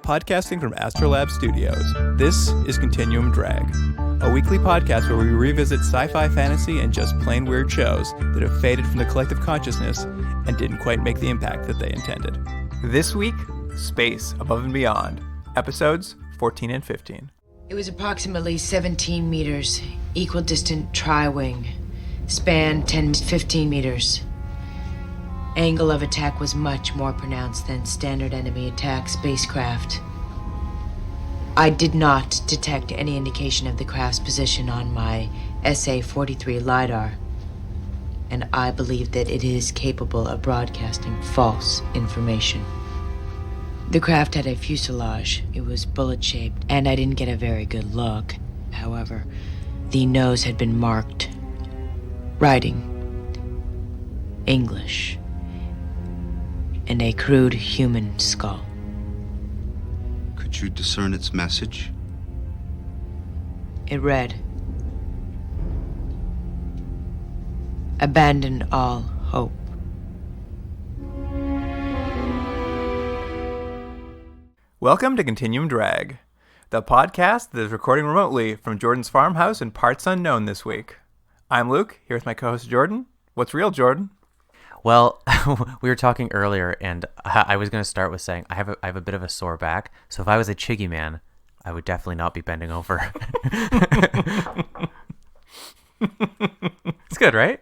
Podcasting from Astrolab Studios, this is Continuum Drag, a weekly podcast where we revisit sci-fi, fantasy, and just plain weird shows that have faded from the collective consciousness and didn't quite make the impact that they intended. This week, Space Above and Beyond, episodes 14 and 15. It was approximately 17 meters, equidistant tri-wing, span 10 to 15 meters. Angle of attack was much more pronounced than standard enemy attack spacecraft. I did not detect any indication of the craft's position on my SA-43 LiDAR, and I believe that it is capable of broadcasting false information. The craft had a fuselage. It was bullet-shaped, and I didn't get a very good look. However, the nose had been marked. Writing. English. And a crude human skull. Could you discern its message? It read, "Abandon all hope." Welcome to Continuum Drag, the podcast that is recording remotely from Jordan's farmhouse in parts unknown this week. I'm Luke, here with my co-host Jordan. What's real, Jordan? Well, we were talking earlier, and I was going to start with saying I have a bit of a sore back. So if I was a Chiggy man, I would definitely not be bending over. It's good, right?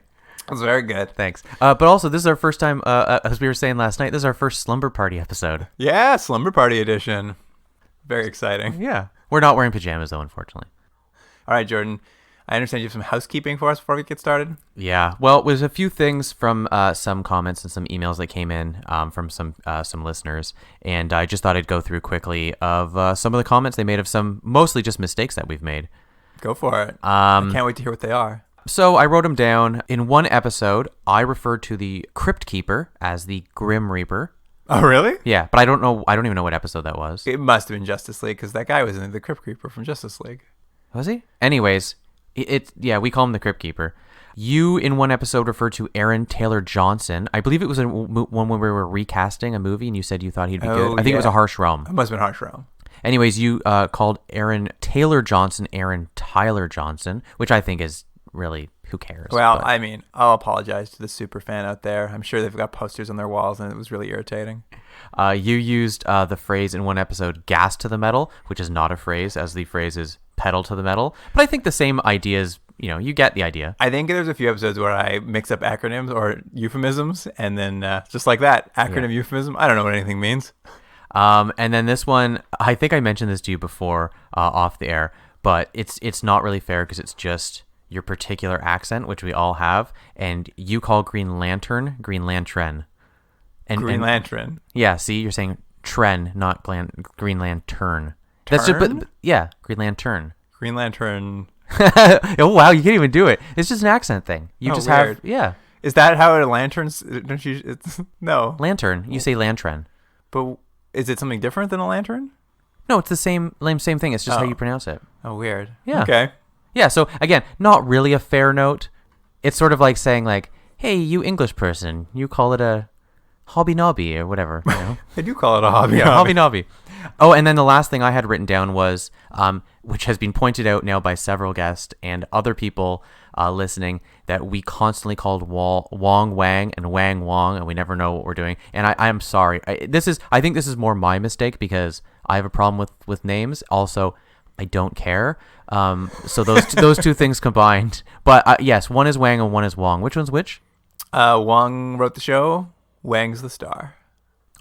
That's very good. Thanks. But also, this is our first time, as we were saying last night, this is our first slumber party episode. Yeah, slumber party edition. Very exciting. Yeah. We're not wearing pajamas, though, unfortunately. All right, Jordan. I understand you have some housekeeping for us before we get started. Yeah, well, there's a few things from some comments and some emails that came in from some listeners, and I just thought I'd go through quickly of some of the comments they made of some mostly just mistakes that we've made. Go for it. I can't wait to hear what they are. So I wrote them down. In one episode, I referred to the Crypt Keeper as the Grim Reaper. Oh, really? Yeah, but I don't even know what episode that was. It must have been Justice League, because that guy was in the Crypt Keeper from Justice League. Was he? Anyways... we call him the Crypt Keeper. You, in one episode, referred to Aaron Taylor Johnson. I believe it was one when we were recasting a movie, and you said you thought he'd be good. I think it was A Harsh Realm. It must have been Harsh Realm. Anyways, you called Aaron Taylor Johnson Aaron Tyler Johnson, which I think is really, who cares? Well, but... I mean, I'll apologize to the super fan out there. I'm sure they've got posters on their walls, and it was really irritating. You used the phrase in one episode, gas to the metal, which is not a phrase, as the phrase is pedal to the metal. But I think the same idea is, you get the idea. I think there's a few episodes where I mix up acronyms or euphemisms, and then just like that, acronym euphemism, I don't know what anything means. And then this one, I think I mentioned this to you before off the air, but it's not really fair because it's just your particular accent, which we all have, and you call Green Lantern Green Lantern. Green Lantern. Yeah, see, you're saying Tren, not Green Lantern. That's just, yeah, Green Lantern. Green Lantern. Oh wow, you can't even do it. It's just an accent thing. You just weird. have, yeah. Is that how a lantern's? Don't you? It's no lantern. You say lantern. But is it something different than a lantern? No, it's the same thing. It's just how you pronounce it. Oh, weird. Yeah. Okay. Yeah. So again, not really a fair note. It's sort of like saying like, "Hey, you English person, you call it a hobby nobby or whatever." You know? I do call it a hobby. Yeah, hobby nobby. Oh, and then the last thing I had written down was, which has been pointed out now by several guests and other people listening, that we constantly called Wong Wang and Wang Wong, and we never know what we're doing. And I'm sorry. I think this is more my mistake because I have a problem with names. Also, I don't care. So those two things combined. But yes, one is Wang and one is Wong. Which one's which? Wong wrote the show. Wang's the star.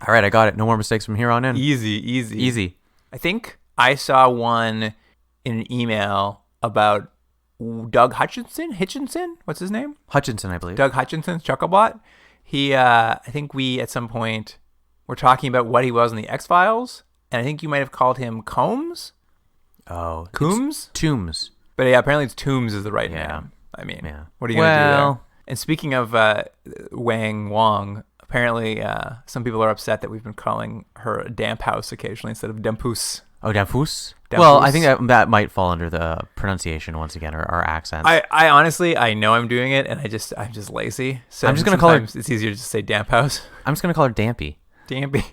All right, I got it. No more mistakes from here on in. Easy. I think I saw one in an email about Doug Hutchinson? What's his name? Hutchinson, I believe. Doug Hutchinson, Chucklebot. He, I think we at some point were talking about what he was in the X-Files, and I think you might have called him Combs. Oh. Coombs? Tombs. But yeah, apparently it's Toombs is the right name. I mean, what are you going to do there? And speaking of Wang Wong, apparently some people are upset that we've been calling her Damp House occasionally instead of Dampus. Oh, Dampus? Well, I think that might fall under the pronunciation once again, or our accents. I honestly, I know I'm doing it, and I'm just lazy. So I'm just gonna call her. It's easier to just say Damp House. I'm just gonna call her Dampy. Dampy,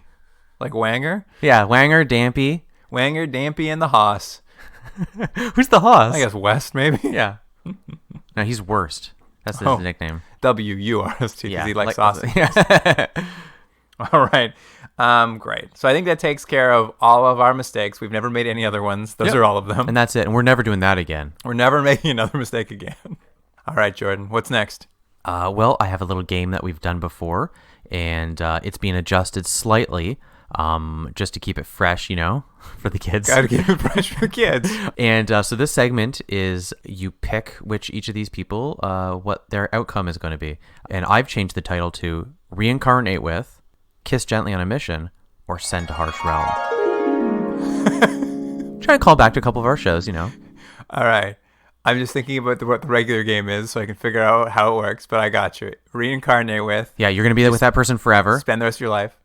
like Wanger. Yeah, Wanger, Dampy. Wanger, Dampy, and the Hoss. Who's the Hoss? I guess West, maybe. Yeah. No, he's Worst. That's his nickname. W-U-R-S-T, because he likes sausage. Yeah. All right. Great. So I think that takes care of all of our mistakes. We've never made any other ones. Those are all of them. And that's it. And we're never doing that again. We're never making another mistake again. All right, Jordan. What's next? Well, I have a little game that we've done before, and it's being adjusted slightly, just to keep it fresh, for the kids. Gotta keep it fresh for kids. And so this segment is you pick which each of these people, what their outcome is going to be. And I've changed the title to Reincarnate With, Kiss Gently on a Mission, or Send to Harsh Realm. Trying to call back to a couple of our shows, All right. I'm just thinking about what the regular game is so I can figure out how it works, but I got you. Reincarnate with. Yeah, you're going to be with that person forever. Spend the rest of your life.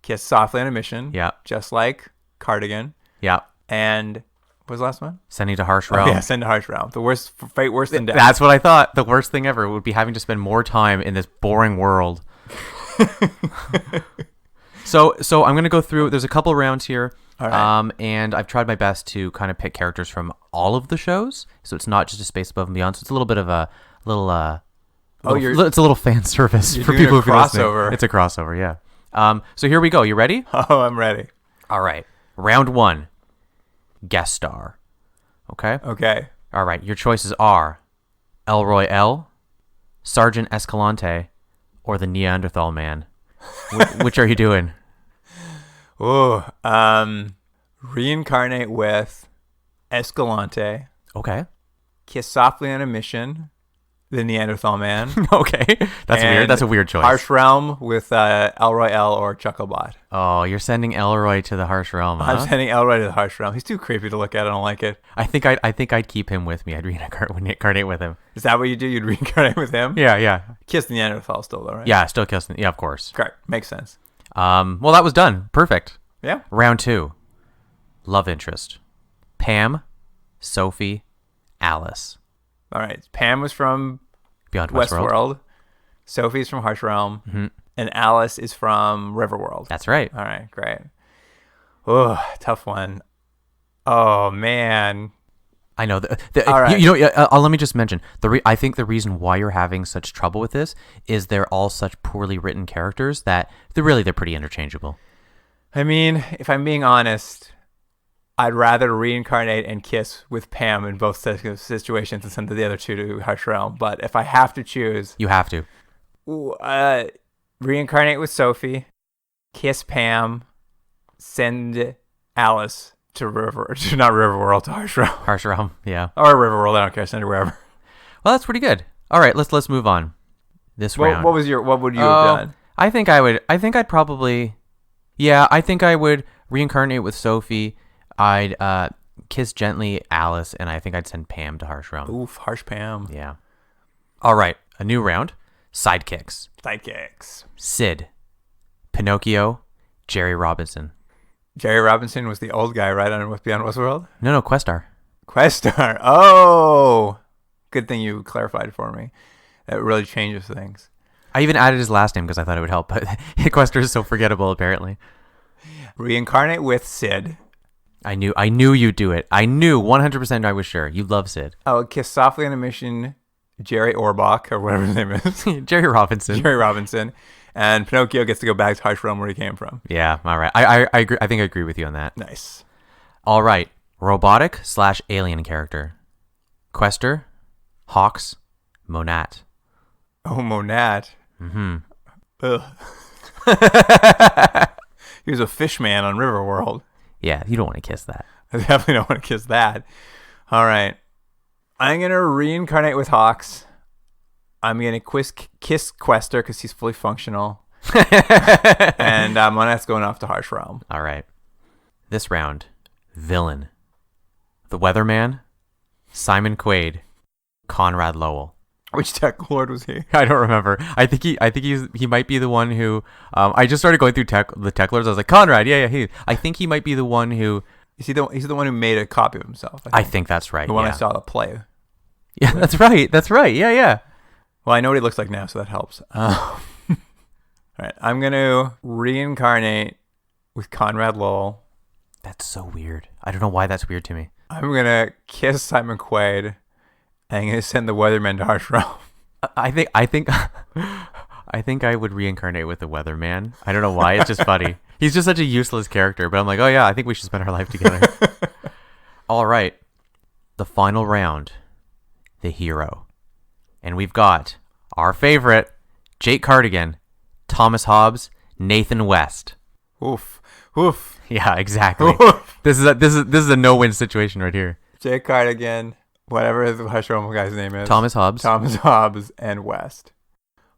Kiss softly on a mission. Yeah. Just like Cardigan. Yeah. And what was the last one? Sending to Harsh Realm. Oh, yeah, Send to Harsh Realm. The worst fate, worse than death. That's what I thought. The worst thing ever would be having to spend more time in this boring world. So I'm going to go through. There's a couple rounds here. All right. And I've tried my best to kind of pick characters from all of the shows. So it's not just a space above and beyond. So it's a little bit of a it's a little fan service for people who are listening. It's a crossover, yeah. So here we go. You ready? Oh, I'm ready. All right. Round 1. Guest star. Okay? Okay. All right. Your choices are Elroy L, Sergeant Escalante, or the Neanderthal Man. Which are you doing? Oh, Reincarnate with Escalante. Okay. Kiss softly on a mission. The Neanderthal Man. Okay. That's weird. That's a weird choice. Harsh Realm with Elroy L or Chucklebot. Oh, you're sending Elroy to the Harsh Realm, huh? I'm sending Elroy to the Harsh Realm. He's too creepy to look at. I don't like it. I think I'd keep him with me. I'd reincarnate with him. Is that what you do? You'd reincarnate with him? Yeah. Kiss the Neanderthal still, though, right? Yeah, still kissing. Yeah, of course. Correct. Makes sense. Well, that was done. Perfect. Yeah. Round 2. Love interest. Pam, Sophie, Alice. All right. Pam was from Beyond Westworld. Sophie's from Harsh Realm. And Alice is from Riverworld. That's right. All right. Great. Oh, tough one. Oh, man. I know. All right. Let me just mention, I think the reason why you're having such trouble with this is they're all such poorly written characters that they're pretty interchangeable. I mean, if I'm being honest, I'd rather reincarnate and kiss with Pam in both situations and send the other two to Harsh Realm. But if I have to choose... You have to. Reincarnate with Sophie, kiss Pam, send Alice to not Riverworld, to Harsh Realm. Harsh Realm, yeah. Or Riverworld, I don't care, send her wherever. Well, that's pretty good. All right, let's move on. This round. What would you have done? I think I would reincarnate with Sophie. I'd kiss gently Alice, and I think I'd send Pam to Harsh Realm. Oof, Harsh Pam. Yeah. All right, a new round. Sidekicks. Sid, Pinocchio, Jerry Robinson. Jerry Robinson was the old guy, right, on Beyond Westworld? No, Questar. Questar. Oh, good thing you clarified for me. That really changes things. I even added his last name because I thought it would help, but Questar is so forgettable, apparently. Reincarnate with Sid. I knew you'd do it. I knew 100%. I was sure. You love Sid. Oh, kiss softly on a mission. Jerry Orbach, or whatever his name is. Jerry Robinson. And Pinocchio gets to go back to Harsh Realm where he came from. Yeah, all right. I agree. I think I agree with you on that. Nice. All right. Robotic/alien character. Questor, Hawks, Monat. Oh, Monat. Mm-hmm. Ugh. He was a fish man on Riverworld. Yeah, you don't want to kiss that. I definitely don't want to kiss that. All right. I'm going to reincarnate with Hawks. I'm going to kiss Questor because he's fully functional. And Monat's going off to Harsh Realm. All right. This round, villain. The Weatherman, Simon Quaid, Conrad Lowell. Which tech lord was he? I don't remember. I think he might be the one who. I just started going through the tech lords. I was like, Conrad, yeah. I think he might be the one who He's the one who made a copy of himself. I think that's right. The one yeah. I saw the play. Yeah, that's right. That's right. Yeah, yeah. Well, I know what he looks like now, so that helps. All right, I'm going to reincarnate with Conrad Lowell. That's so weird. I don't know why that's weird to me. I'm going to kiss Simon Quaid, and I'm going to send the Weatherman to Harsh Realm. I think I would reincarnate with the Weatherman. I don't know why. It's just funny. He's just such a useless character, but I'm like, oh yeah, I think we should spend our life together. All right. The final round. The hero. And we've got our favorite, Jake Cardigan, Thomas Hobbs, Nathan West. Oof. Oof. Yeah, exactly. Oof. This is a no-win situation right here. Jake Cardigan, whatever the Harsh Realm guy's name is. Thomas Hobbs, and West.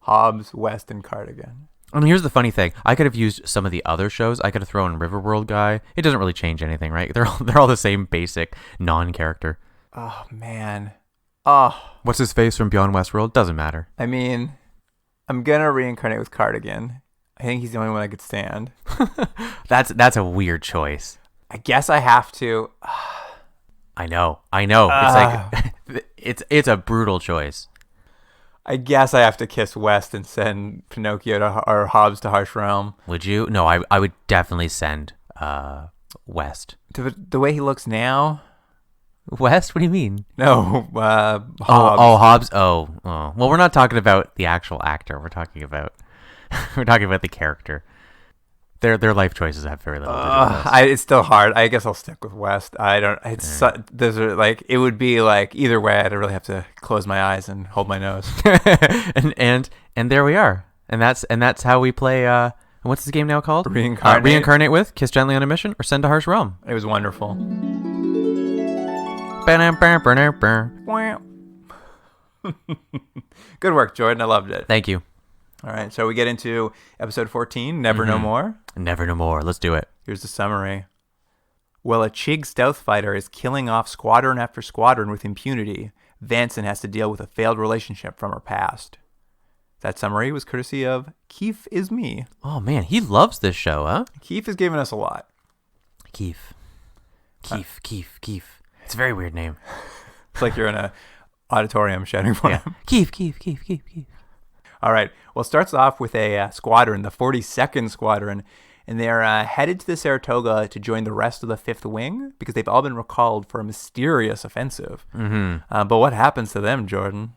Hobbs, West, and Cardigan. I mean, here's the funny thing. I could have used some of the other shows. I could have thrown Riverworld guy. It doesn't really change anything, right? They're all the same basic non-character. Oh, man. Oh. What's his face from Beyond Westworld? Doesn't matter. I mean, I'm going to reincarnate with Cardigan. I think he's the only one I could stand. That's a weird choice. I guess I have to. I know. It's like it's a brutal choice. I guess I have to kiss West and send Pinocchio or Hobbs to Harsh Realm. Would you? No, I would definitely send West. The way he looks now? West? What do you mean? No, Hobbs. Oh, Hobbs. Oh. Well, we're not talking about the actual actor. We're talking about the character. Their life choices have very little to do with us. It's still hard. I guess I'll stick with West. I don't. It's those are like it would be like either way. I'd really have to close my eyes and hold my nose. and there we are. And that's how we play. What's this game now called? Reincarnate. Reincarnate with, kiss gently on a mission, or send to Harsh Realm. It was wonderful. Good work, Jordan. I loved it. Thank you. All right, so we get into episode 14, Never No More. Never No More. Let's do it. Here's the summary. Well, a Chig stealth fighter is killing off squadron after squadron with impunity. Vanson has to deal with a failed relationship from her past. That summary was courtesy of Keith Is Me. Oh, man. He loves this show, huh? Keith has given us a lot. Keith. It's a very weird name. It's like you're in an auditorium shouting for him. Keith. All right. Well, it starts off with a squadron, the 42nd Squadron, and they're headed to the Saratoga to join the rest of the 5th Wing because they've all been recalled for a mysterious offensive. Mm-hmm. But what happens to them, Jordan?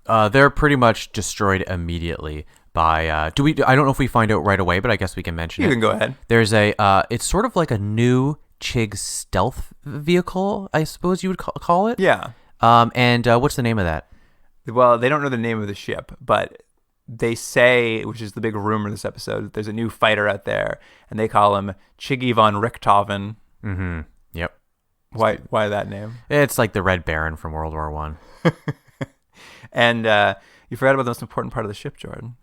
They're pretty much destroyed immediately by. I don't know if we find out right away, but I guess we can mention it. You can go ahead. There's a. It's sort of like a new Chig stealth vehicle, I suppose you would call it. Yeah. And what's the name of that? Well, they don't know the name of the ship, but they say, which is the big rumor this episode, that there's a new fighter out there, and they call him Chiggy Von Richthofen. Mm-hmm. Yep. Why that name? It's like the Red Baron from World War I. And you forgot about the most important part of the ship, Jordan.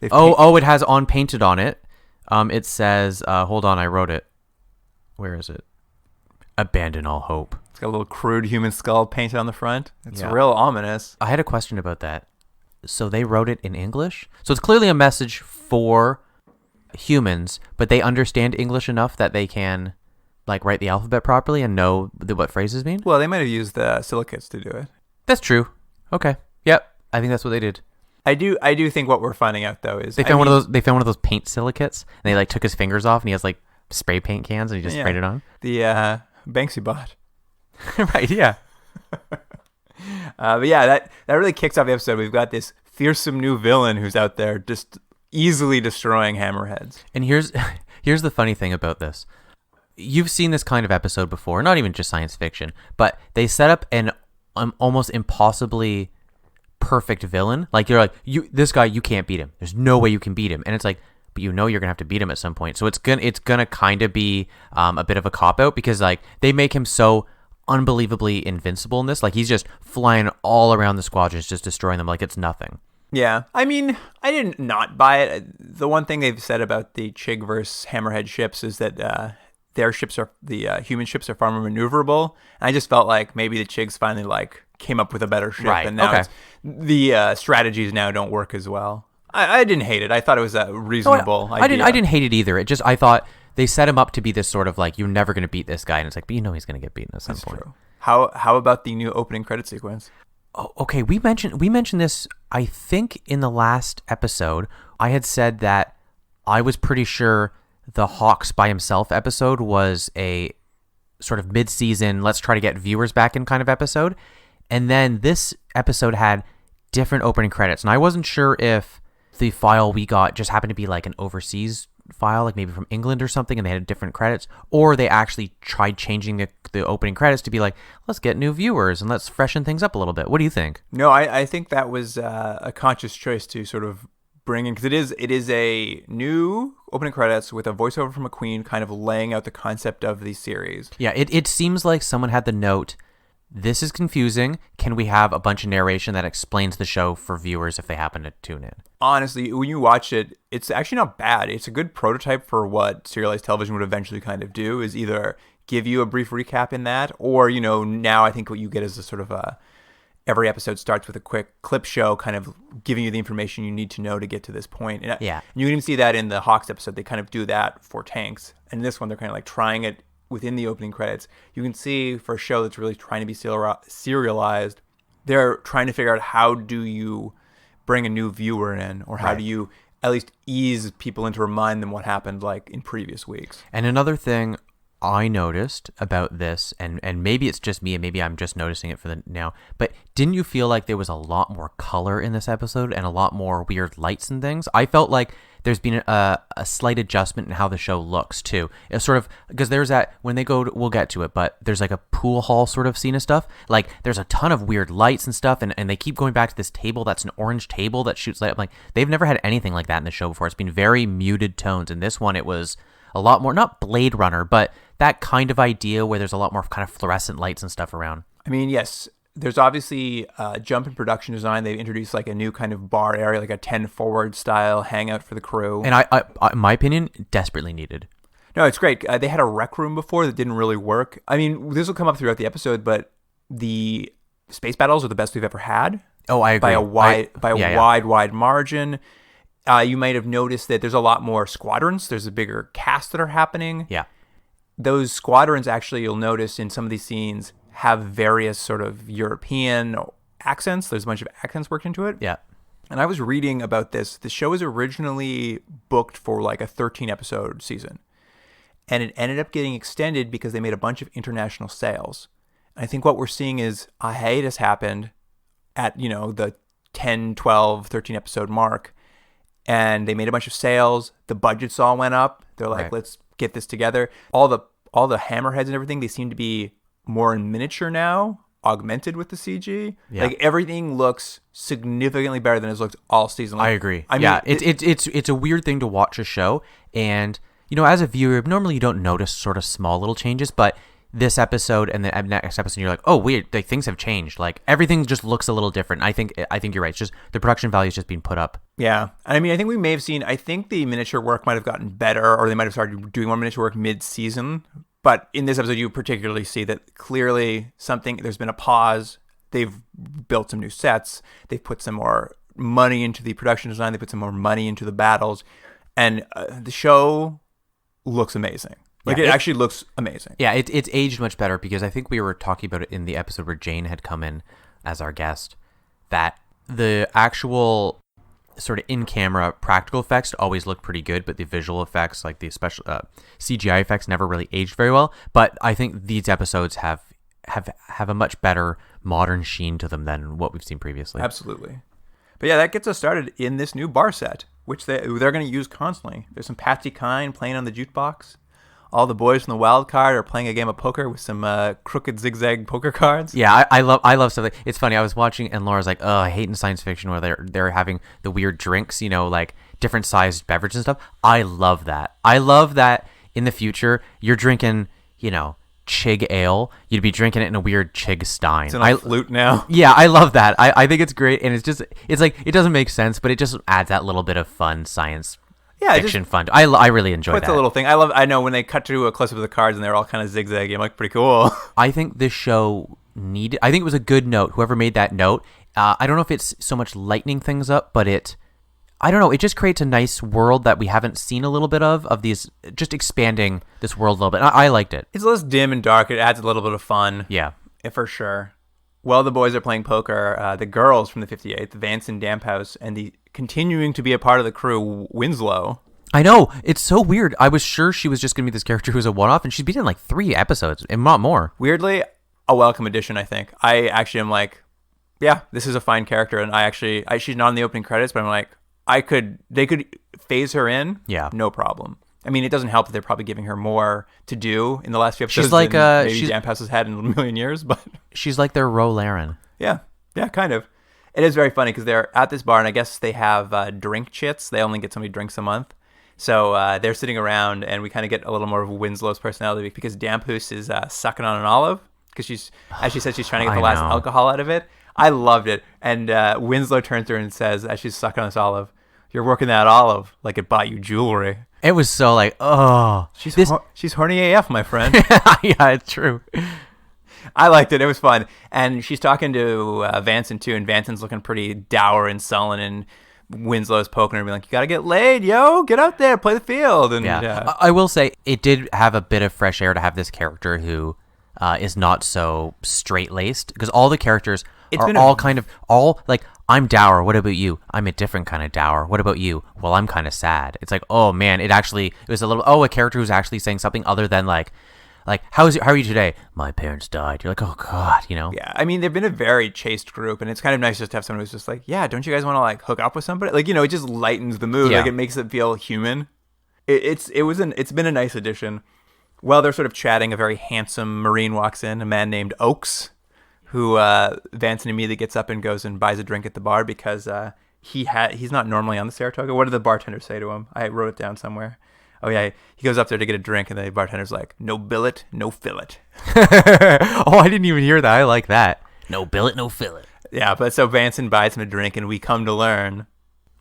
It has painted on it. It says, hold on, I wrote it. Where is it? Abandon all hope. It's got a little crude human skull painted on the front. It's real ominous. I had a question about that. So they wrote it in English? So it's clearly a message for humans, but they understand English enough that they can like write the alphabet properly and know what phrases mean? Well, they might have used the silicates to do it. That's true. Okay. Yep. I think that's what they did. I do think what we're finding out though is they found one of those paint silicates and they like took his fingers off and he has like spray paint cans and he just sprayed it on. The Banksy bot. Right, yeah. But yeah, that really kicks off the episode. We've got this fearsome new villain who's out there just easily destroying hammerheads. And here's the funny thing about this. You've seen this kind of episode before, not even just science fiction, but they set up an almost impossibly perfect villain. Like you're like, this guy, you can't beat him. There's no way you can beat him. And it's like, but you know you're gonna have to beat him at some point. So it's gonna kind of be a bit of a cop out because like they make him so unbelievably invincible in this. Like he's just flying all around the squadrons, just destroying them like it's nothing. Yeah, I mean, I didn't not buy it. The one thing they've said about the Chig versus Hammerhead ships is that their ships the human ships are far more maneuverable. And I just felt like maybe the Chigs finally like came up with a better ship, right. And now the strategies now don't work as well. I didn't hate it. I thought it was reasonable. I didn't hate it either. I thought they set him up to be this sort of like, you're never going to beat this guy, and it's like, but you know he's going to get beaten at some point. True. How about the new opening credit sequence? Oh, okay, we mentioned this, I think, in the last episode. I had said that I was pretty sure the Hawks by himself episode was a sort of mid-season, let's try to get viewers back in kind of episode. And then this episode had different opening credits. And I wasn't sure if the file we got just happened to be like an overseas file, like maybe from England or something, and they had different credits, or they actually tried changing the opening credits to be like, let's get new viewers and let's freshen things up a little bit. What do you think? No, I think that was a conscious choice to sort of bring in, because it is a new opening credits with a voiceover from a queen kind of laying out the concept of the series. Yeah, it seems like someone had the note, this is confusing. Can we have a bunch of narration that explains the show for viewers if they happen to tune in? Honestly, when you watch it, it's actually not bad. It's a good prototype for what serialized television would eventually kind of do, is either give you a brief recap in that, or, now I think what you get is a sort of every episode starts with a quick clip show kind of giving you the information you need to know to get to this point. And yeah. You can even see that in the Hawks episode. They kind of do that for Tanks. And in this one, they're kind of like trying it within the opening credits. You can see for a show that's really trying to be serialized, they're trying to figure out how do you bring a new viewer in, or how do you at least ease people in to remind them what happened like in previous weeks. And another thing I noticed about this, and maybe it's just me and maybe I'm just noticing it for the now, but didn't you feel like there was a lot more color in this episode and a lot more weird lights and things? I felt like there's been a slight adjustment in how the show looks too. It's sort of, because there's that, when they go to, we'll get to it, but there's like a pool hall sort of scene of stuff. Like there's a ton of weird lights and stuff, and they keep going back to this table that's an orange table that shoots light. I'm like, they've never had anything like that in the show before. It's been very muted tones. In this one, it was a lot more, not Blade Runner, but that kind of idea where there's a lot more kind of fluorescent lights and stuff around. I mean, yes, there's obviously a jump in production design. They've introduced like a new kind of bar area, like a 10 forward style hangout for the crew. And I in my opinion, desperately needed. No, it's great. They had a rec room before that didn't really work. I mean, this will come up throughout the episode, but the space battles are the best we've ever had. Oh, I agree. By a wide margin. You might have noticed that there's a lot more squadrons. There's a bigger cast that are happening. Yeah. Those squadrons, actually, you'll notice in some of these scenes, have various sort of European accents. There's a bunch of accents worked into it. Yeah. And I was reading about this. The show was originally booked for like a 13-episode season. And it ended up getting extended because they made a bunch of international sales. And I think what we're seeing is a hiatus happened at, the 10, 12, 13-episode mark. And they made a bunch of sales. The budgets all went up. They're like, let's get this together. All the hammerheads and everything, they seem to be more in miniature now, augmented with the CG. Yeah. Like everything looks significantly better than it's looked all season. I agree. I mean, it's a weird thing to watch a show, and as a viewer, normally you don't notice sort of small little changes, but this episode and the next episode, you're like, oh, weird, like things have changed. Like everything just looks a little different. I think you're right. It's just the production value is just being put up. Yeah. I mean, I think we may have seen, I think the miniature work might have gotten better, or they might have started doing more miniature work mid-season. But in this episode, you particularly see that clearly there's been a pause. They've built some new sets. They've put some more money into the production design. They put some more money into the battles. And the show looks amazing. Like, it actually looks amazing. Yeah, it's aged much better, because I think we were talking about it in the episode where Jane had come in as our guest, that the actual sort of in-camera practical effects always look pretty good, but the visual effects, like the special CGI effects, never really aged very well. But I think these episodes have a much better modern sheen to them than what we've seen previously. Absolutely. But yeah, that gets us started in this new bar set, which they're going to use constantly. There's some Patsy Cline playing on the jukebox. All the boys from the wild card are playing a game of poker with some crooked zigzag poker cards. Yeah, I love stuff like, it's funny. I was watching and Laura's like, oh, I hate in science fiction where they're having the weird drinks, like different sized beverages and stuff. I love that. I love that in the future you're drinking, Chig ale. You'd be drinking it in a weird Chig stein. It's in a flute now. Yeah, I love that. I think it's great, and it's like, it doesn't make sense, but it just adds that little bit of fun science fiction fun. I really enjoy that. It's a little thing. I know when they cut to a close up of the cards and they're all kind of zigzaggy. I'm like, pretty cool. I think this show I think it was a good note. Whoever made that note, I don't know if it's so much lightening things up, but I don't know, it just creates a nice world that we haven't seen a little bit of these, just expanding this world a little bit. I liked it. It's less dim and dark. It adds a little bit of fun. Yeah. For sure. While the boys are playing poker, the girls from the 58th, Vance and Damphouse, and the continuing to be a part of the crew, Winslow. I know. It's so weird. I was sure she was just going to be this character who's a one-off, and she's been in like 3 episodes, and not more. Weirdly, a welcome addition, I think. I actually am like, yeah, this is a fine character, and she's not in the opening credits, but I'm like, they could phase her in, no problem. I mean, it doesn't help that they're probably giving her more to do in the last few episodes than maybe Damphouse has had in a million years, but she's like their Ro Laren. Yeah, kind of. It is very funny because they're at this bar, and I guess they have drink chits. They only get so many drinks a month. So they're sitting around, and we kind of get a little more of Winslow's personality because Damphouse is sucking on an olive because as she said, she's trying to get the last alcohol out of it. I loved it. And Winslow turns to her and says, as she's sucking on this olive, "You're working that olive like it bought you jewelry." It was so like, oh. She's horny AF, my friend. Yeah, it's true. I liked it. It was fun. And she's talking to Vanson, too, and Vanson's looking pretty dour and sullen, and Winslow's poking her and being like, "You got to get laid, yo. Get out there. Play the field." And I will say, it did have a bit of fresh air to have this character who is not so straight-laced, because all the characters are all kind of, like, I'm dour. What about you? I'm a different kind of dour. What about you? Well, I'm kind of sad. It's like, oh man, it was a little, a character who's actually saying something other than like, how are you today? My parents died. You're like, oh God, you know? Yeah, I mean, they've been a very chaste group, and it's kind of nice just to have someone who's just like, yeah, don't you guys want to like hook up with somebody? Like, you know, it just lightens the mood. Like, it makes it feel human. It's been a nice addition. While they're sort of chatting, a very handsome Marine walks in, a man named Oakes, who Vanson immediately gets up and goes and buys a drink at the bar because he's not normally on the Saratoga. What did the bartender say to him? I wrote it down somewhere. Oh yeah, he goes up there to get a drink, and the bartender's like, "No billet, no fillet." Oh, I didn't even hear that. I like that. No billet, no fillet. Yeah, but so Vanson buys him a drink, and we come to learn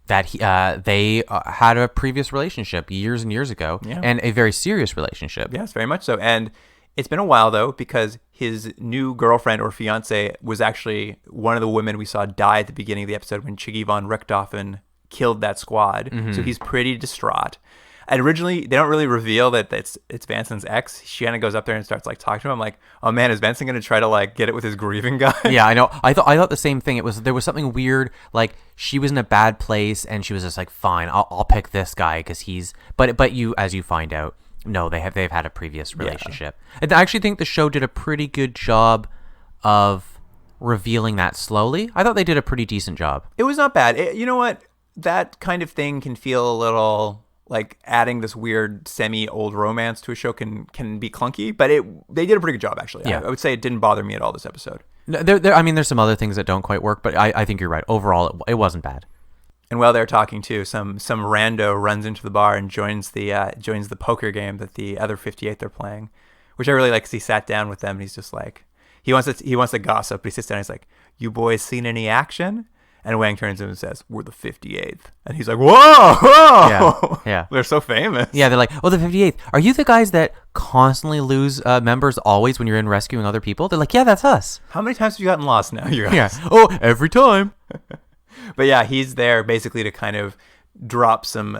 that they had a previous relationship years and years ago, and a very serious relationship. Yes, very much so. And it's been a while, though, because his new girlfriend or fiance was actually one of the women we saw die at the beginning of the episode when Chiggy Von Richthofen killed that squad. Mm-hmm. So he's pretty distraught. And originally, they don't really reveal that it's Vanson's ex. She kind of goes up there and starts like talking to him. I'm like, oh man, is Vanson going to try to like get it with his grieving guy? Yeah, I know. I thought the same thing. There was something weird. Like she was in a bad place, and she was just like, fine, I'll pick this guy because he's. But you, as you find out, no, they've had a previous relationship. Yeah. And I actually think the show did a pretty good job of revealing that slowly. I thought they did a pretty decent job. It was not bad. You know what? That kind of thing can feel a little like adding this weird semi-old romance to a show can be clunky, but they did a pretty good job, actually. Yeah. I would say it didn't bother me at all this episode. There's some other things that don't quite work, but I think you're right. Overall, it wasn't bad. And while they're talking too, some rando runs into the bar and joins the poker game that the other 58 they're playing, which I really like because he sat down with them and he's just like, he wants to gossip, but he sits down and he's like, "You boys seen any action?" And Wang turns to him and says, "We're the 58th." And he's like, whoa! Yeah. They're so famous. Yeah, they're like, "Oh, the 58th. Are you the guys that constantly lose members always when you're in rescuing other people?" They're like, "Yeah, that's us." How many times have you gotten lost now, you guys? Yeah. Oh, every time. But yeah, he's there basically to kind of drop some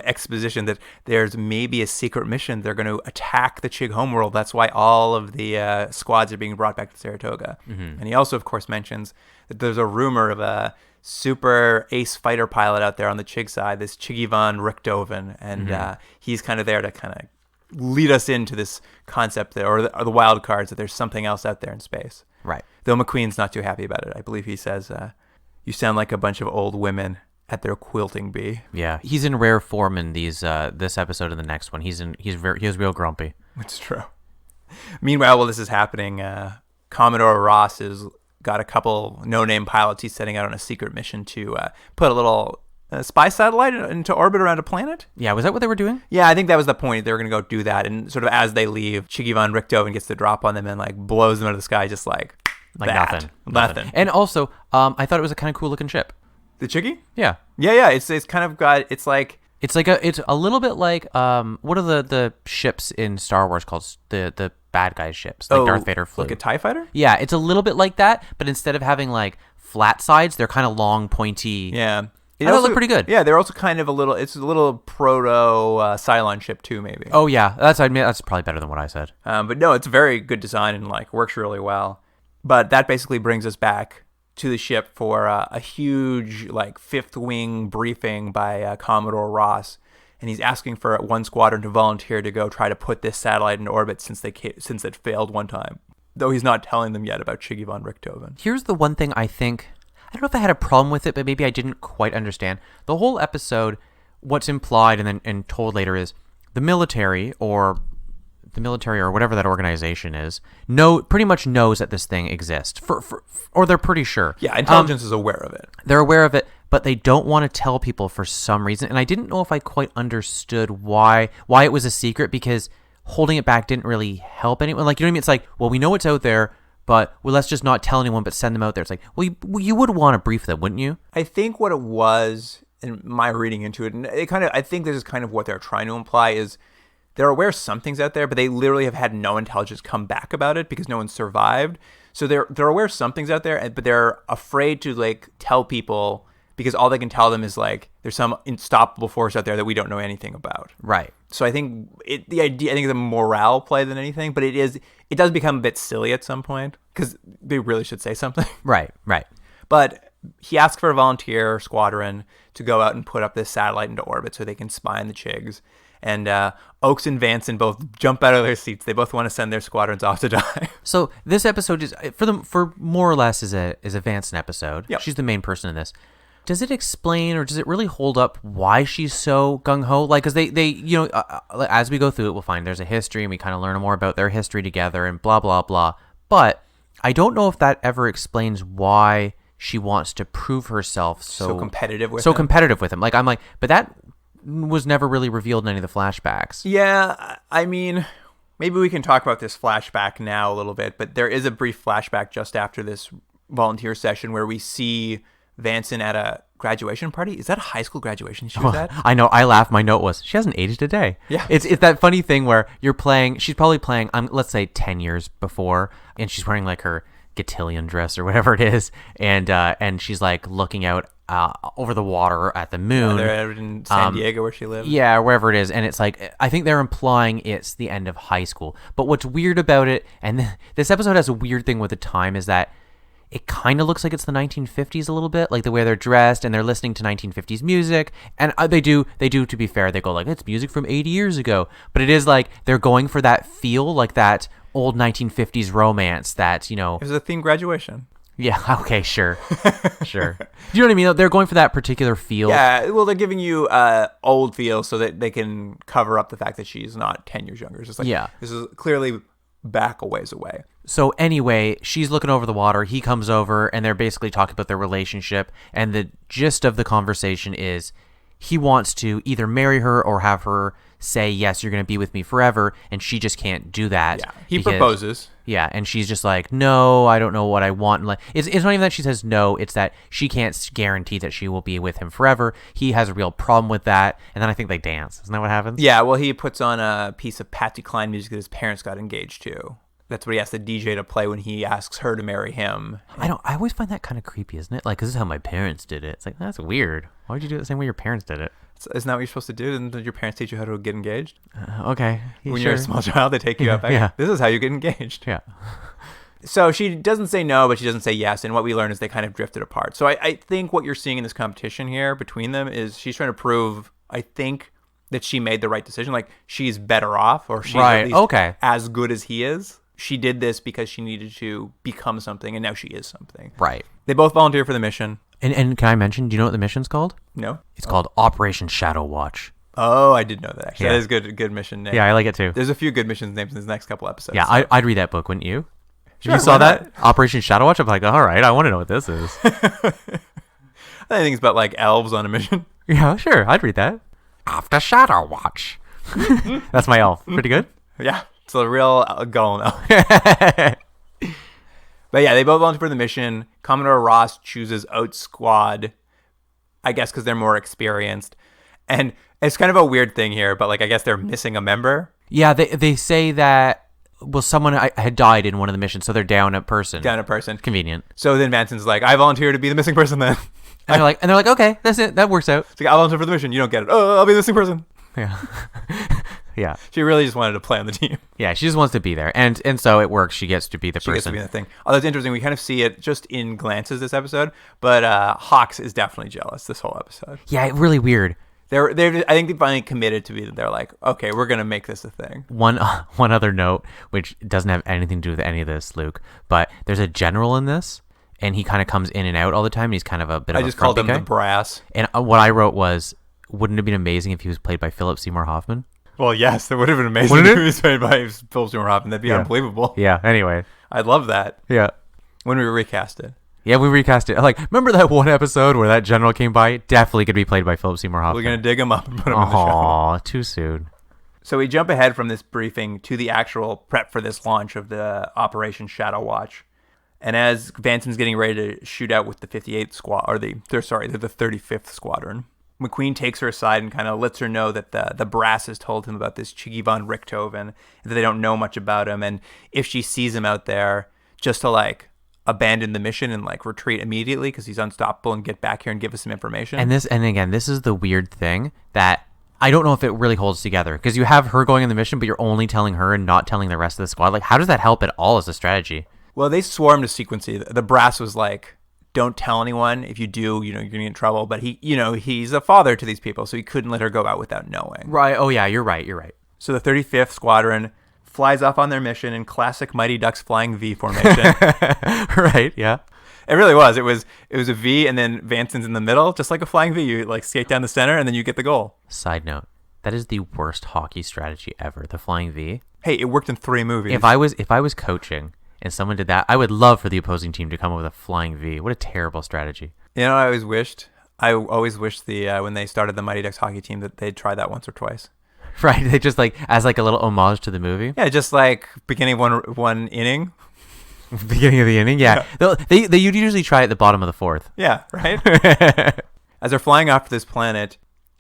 exposition that there's maybe a secret mission. They're going to attack the Chig homeworld. That's why all of the squads are being brought back to Saratoga. Mm-hmm. And he also, of course, mentions that there's a rumor of a super ace fighter pilot out there on the Chig side, this Chiggy Von Richthofen, and he's kind of there to kind of lead us into this concept there, or the wild cards, that there's something else out there in space. Right. Though McQueen's not too happy about it. I believe he says, "You sound like a bunch of old women at their quilting bee." Yeah, he's in rare form in these this episode and the next one. He was real grumpy. It's true. Meanwhile, while this is happening, Commodore Ross has got a couple no-name pilots. He's setting out on a secret mission to put a little spy satellite into orbit around a planet. Yeah, was that what they were doing? Yeah, I think that was the point. They were going to go do that, and sort of as they leave, Chiggy Von Richthofen gets the drop on them and like blows them out of the sky, just like nothing. And also, I thought it was a kind of cool looking ship. The Chiggy? Yeah. Yeah. It's kind of got, it's a little bit like what are the ships in Star Wars called? The bad guy ships, like Darth Vader flew. Like a TIE fighter? Yeah, it's a little bit like that, but instead of having like flat sides, they're kind of long, pointy. Yeah. That looked pretty good. Yeah, they're also kind of it's a little proto Cylon ship too, maybe. Oh yeah, that's probably better than what I said. But no, it's very good design and like works really well. But that basically brings us back to the ship for a huge like fifth wing briefing by Commodore Ross, and he's asking for one squadron to volunteer to go try to put this satellite in orbit since it failed one time. Though he's not telling them yet about Chiggy Von Richthofen. Here's the one thing I think. I don't know if I had a problem with it, but maybe I didn't quite understand. The whole episode, what's implied and told later is the military or whatever that organization is, pretty much knows that this thing exists, or they're pretty sure. Yeah, intelligence is aware of it. They're aware of it, but they don't want to tell people for some reason. And I didn't know if I quite understood why it was a secret, because holding it back didn't really help anyone. Like, you know what I mean? It's like, well, we know it's out there, but let's just not tell anyone, but send them out there. It's like, well, you would want to brief them, wouldn't you? I think what it was, in my reading into it, and I think this is kind of what they're trying to imply, is they're aware something's out there, but they literally have had no intelligence come back about it because no one survived. So they're aware something's out there, but they're afraid to like tell people, because all they can tell them is like there's some unstoppable force out there that we don't know anything about. Right. So I think the idea, I think it's a morale play than anything, but it does become a bit silly at some point because they really should say something. Right. But he asks for a volunteer squadron to go out and put up this satellite into orbit so they can spy on the Chigs. And Oakes and Vanson both jump out of their seats. They both want to send their squadrons off to die. So this episode is for more or less is a Vanson episode. Yep. She's the main person in this. Does it explain, or does it really hold up why she's so gung-ho? Like, because they as we go through it, we'll find there's a history, and we kind of learn more about their history together, and blah, blah, blah. But I don't know if that ever explains why she wants to prove herself so competitive with him. Competitive with him. Like, I'm like, but that was never really revealed in any of the flashbacks. Yeah, I mean, maybe we can talk about this flashback now a little bit, but there is a brief flashback just after this volunteer session where we see Vanson at a graduation party. Is that a high school graduation she was at? I know. I laughed. My note was, she hasn't aged a day. Yeah. It's that funny thing where she's probably playing, let's say 10 years before, and she's wearing like her Gatillion dress or whatever it is, and she's like looking out over the water at the moon. They're in San Diego where she lives. Yeah, wherever it is. And it's like, I think they're implying it's the end of high school. But what's weird about it, and this episode has a weird thing with the time, is that it kind of looks like it's the 1950s a little bit, like the way they're dressed, and they're listening to 1950s music. And they do, to be fair, they go like, it's music from 80 years ago. But it is like they're going for that feel, like that old 1950s romance that, you know. It was a themed graduation. Yeah, okay, sure. Sure. Do you know what I mean? They're going for that particular feel. Yeah, well, they're giving you old feel so that they can cover up the fact that she's not 10 years younger. It's just like, yeah. This is clearly back a ways away. So anyway, she's looking over the water. He comes over, and they're basically talking about their relationship. And the gist of the conversation is he wants to either marry her or have her say, yes, you're going to be with me forever. And she just can't do that. Yeah, he proposes. Yeah, and she's just like, no, I don't know what I want. Like, it's not even that she says no. It's that she can't guarantee that she will be with him forever. He has a real problem with that. And then I think they dance. Isn't that what happens? Yeah, well, he puts on a piece of Patsy Cline music that his parents got engaged to. That's what he asks the DJ to play when he asks her to marry him. I always find that kind of creepy, isn't it? Like, 'cause this is how my parents did it. It's like, that's weird. Why would you do it the same way your parents did it? Isn't that what you're supposed to do? Didn't your parents teach you how to get engaged? Okay. When you're a small child, they take you out back. Yeah. This is how you get engaged. Yeah. So she doesn't say no, but she doesn't say yes. And what we learn is they kind of drifted apart. So I think what you're seeing in this competition here between them is she's trying to prove, I think, that she made the right decision. Like, she's better off, or she's at least as good as he is. She did this because she needed to become something, and now she is something. Right. They both volunteer for the mission. And can I mention, do you know what the mission's called? No. It's called Operation Shadow Watch. Oh, I did know that, actually. Yeah. That is good mission name. Yeah, I like it too. There's a few good missions names in the next couple episodes. Yeah, so. I'd read that book, wouldn't you? Sure, you saw why that? not? Operation Shadow Watch? I'm like, all right, I want to know what this is. I think it's about like elves on a mission. Yeah, sure, I'd read that. After Shadow Watch. That's my elf. Pretty good? Yeah, it's a real golem elf. But yeah, they both volunteer for the mission. Commodore Ross chooses Oates' squad, I guess because they're more experienced. And it's kind of a weird thing here, but like I guess they're missing a member. Yeah, they say that, well, someone had died in one of the missions, so they're down a person. Down a person. Convenient. So then Vanson's like, I volunteer to be the missing person then. And they're like, okay, that's it. That works out. It's like, I'll volunteer for the mission. You don't get it. Oh, I'll be the missing person. Yeah. Yeah. She really just wanted to play on the team. Yeah, she just wants to be there. And so it works. She gets to be the She person. gets to be that thing. Oh, that's interesting. We kind of see it just in glances this episode, but Hawks is definitely jealous this whole episode. Yeah, really weird. I think they finally committed to be. They're like, okay, we're gonna make this a thing. One other note, which doesn't have anything to do with any of this, Luke, but there's a general in this, and he kind of comes in and out all the time. And he's kind of a bit of a I just called him guy. the brass. And what I wrote was, wouldn't it have been amazing if he was played by Philip Seymour Hoffman? Well, yes, that would have been amazing Wouldn't if it? he was played by Philip Seymour Hoffman. That'd be Yeah. unbelievable. Yeah. Anyway. I'd love that Yeah. when we recast it. Yeah, we recast it. Like, remember that one episode where that general came by? Definitely could be played by Philip Seymour Hoffman. We're gonna dig him up and put him in the show. Aw, too soon. So we jump ahead from this briefing to the actual prep for this launch of the Operation Shadow Watch. And as Vanson's getting ready to shoot out with the 58th squad, or the 35th Squadron, McQueen takes her aside and kind of lets her know that the brass has told him about this Chiggy Von Richthofen, and that they don't know much about him. And if she sees him out there, just to like abandon the mission and like retreat immediately because he's unstoppable and get back here and give us some information. And again, this is the weird thing that I don't know if it really holds together, because you have her going on the mission, but you're only telling her and not telling the rest of the squad. Like, how does that help at all as a strategy? Well, they swarmed to sequency. The brass was like, don't tell anyone. If you do, you're going to get in trouble. But he's a father to these people, so he couldn't let her go out without knowing. Right. Oh, yeah, you're right. So the 35th Squadron flies off on their mission in classic Mighty Ducks flying V formation. Right, yeah. It really was. It was a V, and then Vanson's in the middle, just like a flying V. You like skate down the center, and then you get the goal. Side note, that is the worst hockey strategy ever, the flying V. Hey, it worked in 3 movies. If I was coaching and someone did that, I would love for the opposing team to come up with a flying V. What a terrible strategy. You know what I always wished? I always wished when they started the Mighty Ducks hockey team that they'd try that once or twice. Right, they just like, as like a little homage to the movie. Yeah, just like beginning one inning. Beginning of the inning, yeah. They usually try at the bottom of the 4th. Yeah, right? As they're flying off to this planet,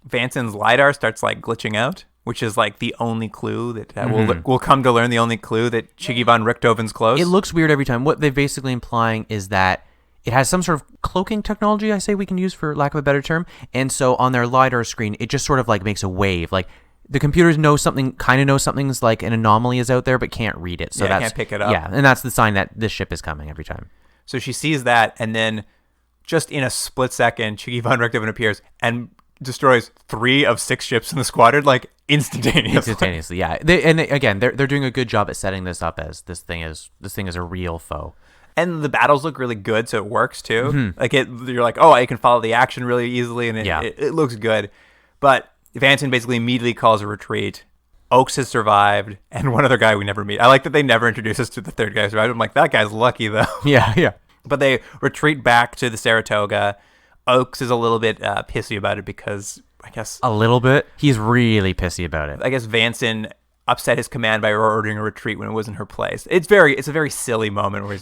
Vanson's LiDAR starts like glitching out, which is like the only clue that we'll come to learn, the only clue that Chiggy Von Richthofen's close. It looks weird every time. What they're basically implying is that it has some sort of cloaking technology, I say we can use for lack of a better term. And so on their LiDAR screen, it just sort of like makes a wave. Like the computers know something's like an anomaly is out there, but can't read it. So can't pick it up. Yeah, and that's the sign that this ship is coming every time. So she sees that, and then just in a split second, Chiggy Von Richthofen appears and destroys 3 of 6 ships in the squadron, like instantaneously. Yeah. They're doing a good job at setting this up as this thing is a real foe. And the battles look really good, so it works too. Mm-hmm. Like you're like, oh, I can follow the action really easily, and it looks good. But Vanson basically immediately calls a retreat. Oakes has survived, and one other guy we never meet. I like that they never introduce us to the third guy who survived. I'm like, that guy's lucky though. Yeah. But they retreat back to the Saratoga. Oakes is a little bit pissy about it because I guess a little bit. He's really pissy about it. I guess Vanson upset his command by ordering a retreat when it wasn't her place. It's a very silly moment where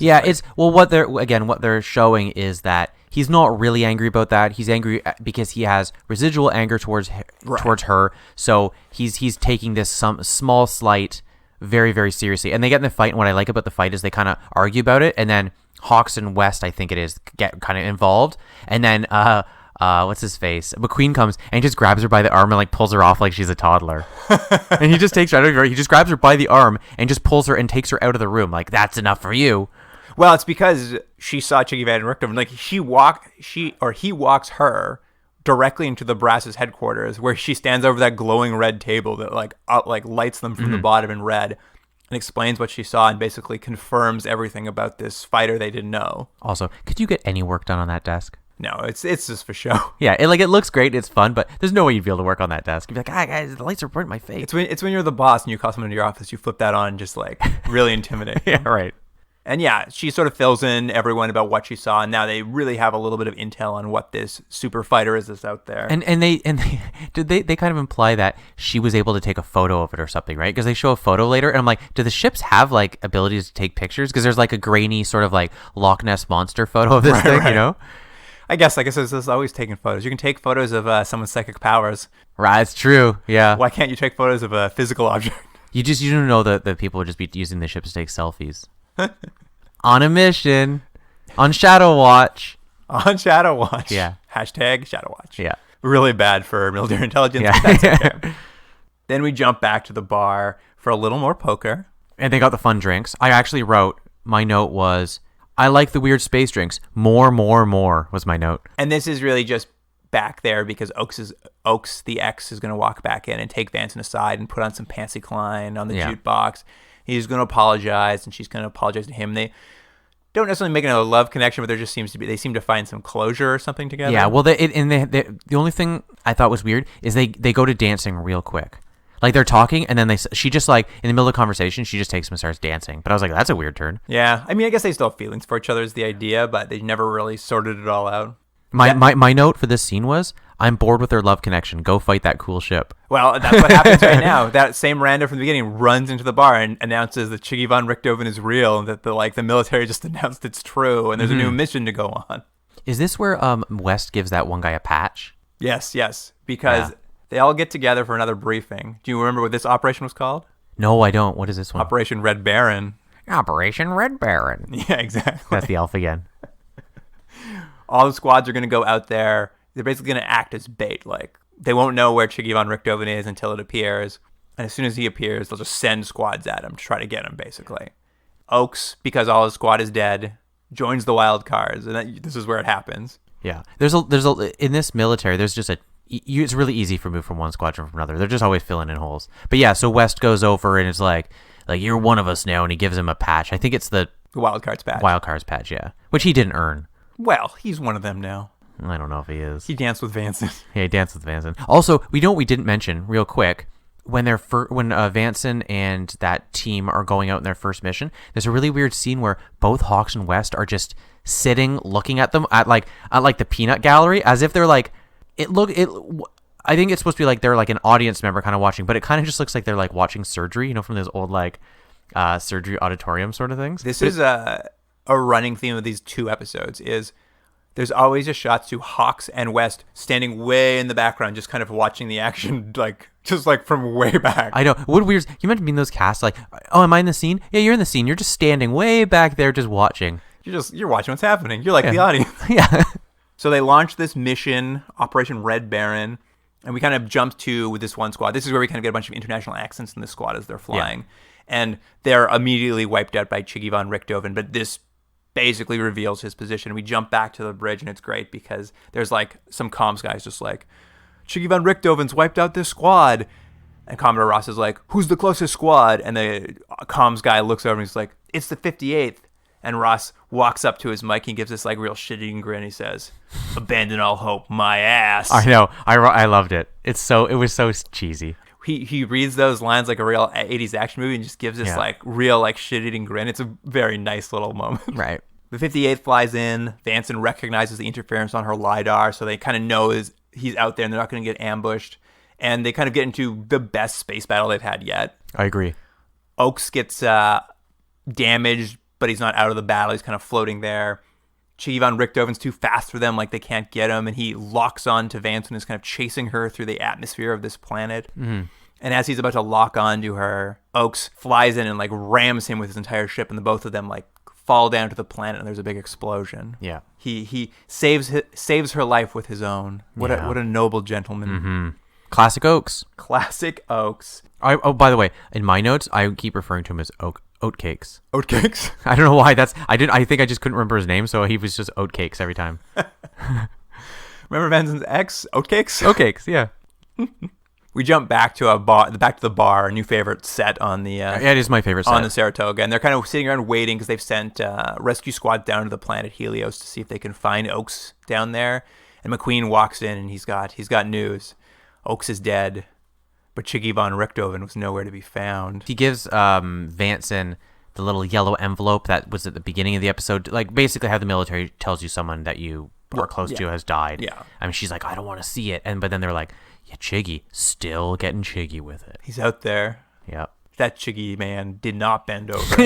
what they're showing is that he's not really angry about that. He's angry because he has residual anger towards her. So he's taking this some small slight very, very seriously. And they get in the fight, and what I like about the fight is they kind of argue about it, and then Hawks and West, I think it is, get kind of involved, and then what's his face? McQueen comes and just grabs her by the arm and like pulls her off like she's a toddler. And he just takes her out of her. He just grabs her by the arm and just pulls her and takes her out of the room. Like, that's enough for you. Well, it's because she saw Chiggy Von Richthofen. Like he walks her directly into the Brass's headquarters, where she stands over that glowing red table that like lights them from the bottom in red, and explains what she saw and basically confirms everything about this fighter they didn't know. Also, could you get any work done on that desk? No, it's just for show. Yeah, it looks great, it's fun, but there's no way you'd be able to work on that desk. You'd be like, guys, the lights are burning my face. It's when you're the boss and you call someone into your office, you flip that on and just like really intimidate. Yeah, right. And yeah, she sort of fills in everyone about what she saw, and now they really have a little bit of intel on what this super fighter is that's out there. And they kind of imply that she was able to take a photo of it or something, right? Because they show a photo later, and I'm like, do the ships have like abilities to take pictures? Because there's like a grainy sort of like Loch Ness monster photo of this thing, right. You know? I guess, like I said, there's always taking photos. You can take photos of someone's psychic powers. Right, it's true. Yeah. Why can't you take photos of a physical object? You don't know that people would just be using the ships to take selfies. On a mission. On Shadow Watch. On Shadow Watch. Yeah. Hashtag Shadow Watch. Yeah. Really bad for military intelligence. Yeah. But that's okay. Then we jump back to the bar for a little more poker. And they got the fun drinks. I actually wrote, my note was, I like the weird space drinks. More was my note. And this is really just back there because Oaks, the ex, is going to walk back in and take Vanson aside and put on some Patsy Cline on the jukebox. He's going to apologize, and she's going to apologize to him. They don't necessarily make a love connection, but there just seems to be, they seem to find some closure or something together. Yeah, well, the only thing I thought was weird is they go to dancing real quick. Like, they're talking, and then she just, like, in the middle of the conversation, she just takes him and starts dancing. But I was like, that's a weird turn. Yeah, I mean, I guess they still have feelings for each other is the idea, but they never really sorted it all out. My note for this scene was, I'm bored with their love connection. Go fight that cool ship. Well, that's what happens right now. That same rando from the beginning runs into the bar and announces that Chiggy Von Richthofen is real and that the military just announced it's true and there's a new mission to go on. Is this where West gives that one guy a patch? Yes, because they all get together for another briefing. Do you remember what this operation was called? No, I don't. What is this one? Operation Red Baron. Operation Red Baron. Yeah, exactly. That's the elf again. All the squads are going to go out there. They're basically going to act as bait. Like, they won't know where Chiggy Von Richthofen is until it appears. And as soon as he appears, they'll just send squads at him to try to get him, basically. Oaks, because all his squad is dead, joins the wild cards. And this is where it happens. Yeah. There's in this military, there's just it's really easy for move from one squadron from another. They're just always filling in holes. But yeah, so West goes over and is like, you're one of us now. And he gives him a patch. I think it's the wild cards patch. Wild cards patch, yeah. Which he didn't earn. Well, he's one of them now. I don't know if he is. He danced with Vanson. Yeah, he danced with Vanson. Also, we didn't mention real quick when Vanson and that team are going out in their first mission. There's a really weird scene where both Hawks and West are just sitting, looking at them at the peanut gallery, as if they're like I think it's supposed to be like they're like an audience member kind of watching, but it kind of just looks like they're like watching surgery, from those old surgery auditorium sort of things. This is a running theme of these two episodes is there's always just shots to Hawks and West standing way in the background, just kind of watching the action, just from way back. I know. What weird? You meant to be in those casts, oh, am I in the scene? Yeah, you're in the scene. You're just standing way back there, just watching. You're watching what's happening. You're like the audience. Yeah. So they launch this mission, Operation Red Baron, and we kind of jump to with this one squad. This is where we kind of get a bunch of international accents in the squad as they're flying. Yeah. And they're immediately wiped out by Chiggy Von Richthofen, but this basically reveals his position. We jump back to the bridge, and it's great because there's some comms guys just Chiggy Von Richthofen's wiped out this squad. And Commodore Ross is like, who's the closest squad? And the comms guy looks over and he's like, it's the 58th. And Ross walks up to his mic and gives this real shit-eating grin. He says, abandon all hope, my ass. I know. I loved it. It was so cheesy. He reads those lines like a real 80s action movie and just gives this real shit-eating grin. It's a very nice little moment. Right. The 58th flies in. Vanson recognizes the interference on her LiDAR, so they kind of know he's out there and they're not going to get ambushed. And they kind of get into the best space battle they've had yet. I agree. Oaks gets damaged, but he's not out of the battle. He's kind of floating there. Chiggy Von Richthofen's too fast for them, they can't get him, and he locks on to Vanson and is kind of chasing her through the atmosphere of this planet. Mm-hmm. And as he's about to lock on to her, Oaks flies in and rams him with his entire ship, and the both of them fall down to the planet, and there's a big explosion. Yeah. He saves her life with his own. What a noble gentleman. Mm-hmm. Classic Oaks. Classic Oaks. By the way, in my notes, I keep referring to him as Oatcakes. Oatcakes? I don't know why. I think I just couldn't remember his name, so he was just Oatcakes every time. Remember Vanson's ex, Oatcakes? Oatcakes, yeah. We jump back to the bar, a new favorite set on the... yeah, it is my favorite set. On the Saratoga. And they're kind of sitting around waiting because they've sent rescue squads down to the planet Helios to see if they can find Oaks down there. And McQueen walks in and he's got news. Oaks is dead, but Chiggy Von Richthofen was nowhere to be found. He gives Vanson the little yellow envelope that was at the beginning of the episode, basically how the military tells you someone that you are close to has died. Yeah. I mean, she's like, I don't want to see it. But then they're like, yeah, Chiggy, still getting Chiggy with it. He's out there. Yep. That Chiggy man did not bend over.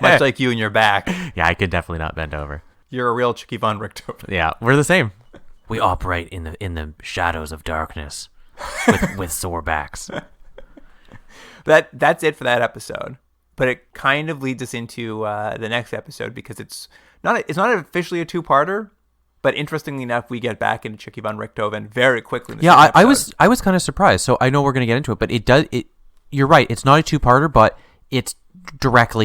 Much like you and your back. Yeah, I could definitely not bend over. You're a real Chiggy Von Richthofen. Yeah, we're the same. We operate in the shadows of darkness with sore backs. That's it for that episode. But it kind of leads us into the next episode because it's not officially a two-parter, But interestingly enough, we get back into Chiggy Von Richthofen very quickly. In the Yeah, second I episode. was kind of surprised. So I know we're going to get into it, but you're right. It's not a two-parter, but it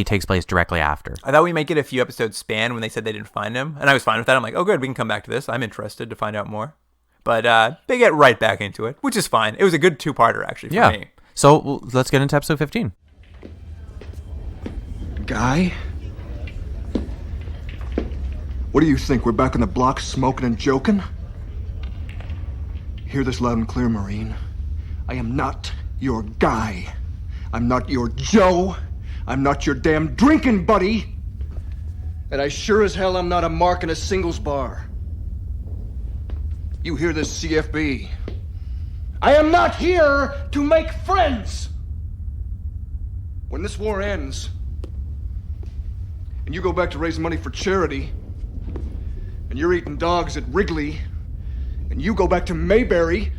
takes place directly after. I thought we might get a few episodes span when they said they didn't find him. And I was fine with that. I'm like, oh, good, we can come back to this. I'm interested to find out more. But they get right back into it, which is fine. It was a good two-parter, actually, for me. So let's get into episode 15. Guy? What do you think? We're back on the block smoking and joking? Hear this loud and clear, Marine. I am not your guy. I'm not your Joe. I'm not your damn drinking buddy. And I sure as hell am not a mark in a singles bar. You hear this, CFB? I am not here to make friends! When this war ends, and you go back to raise money for charity, and you're eating dogs at Wrigley, and you go back to Mayberry,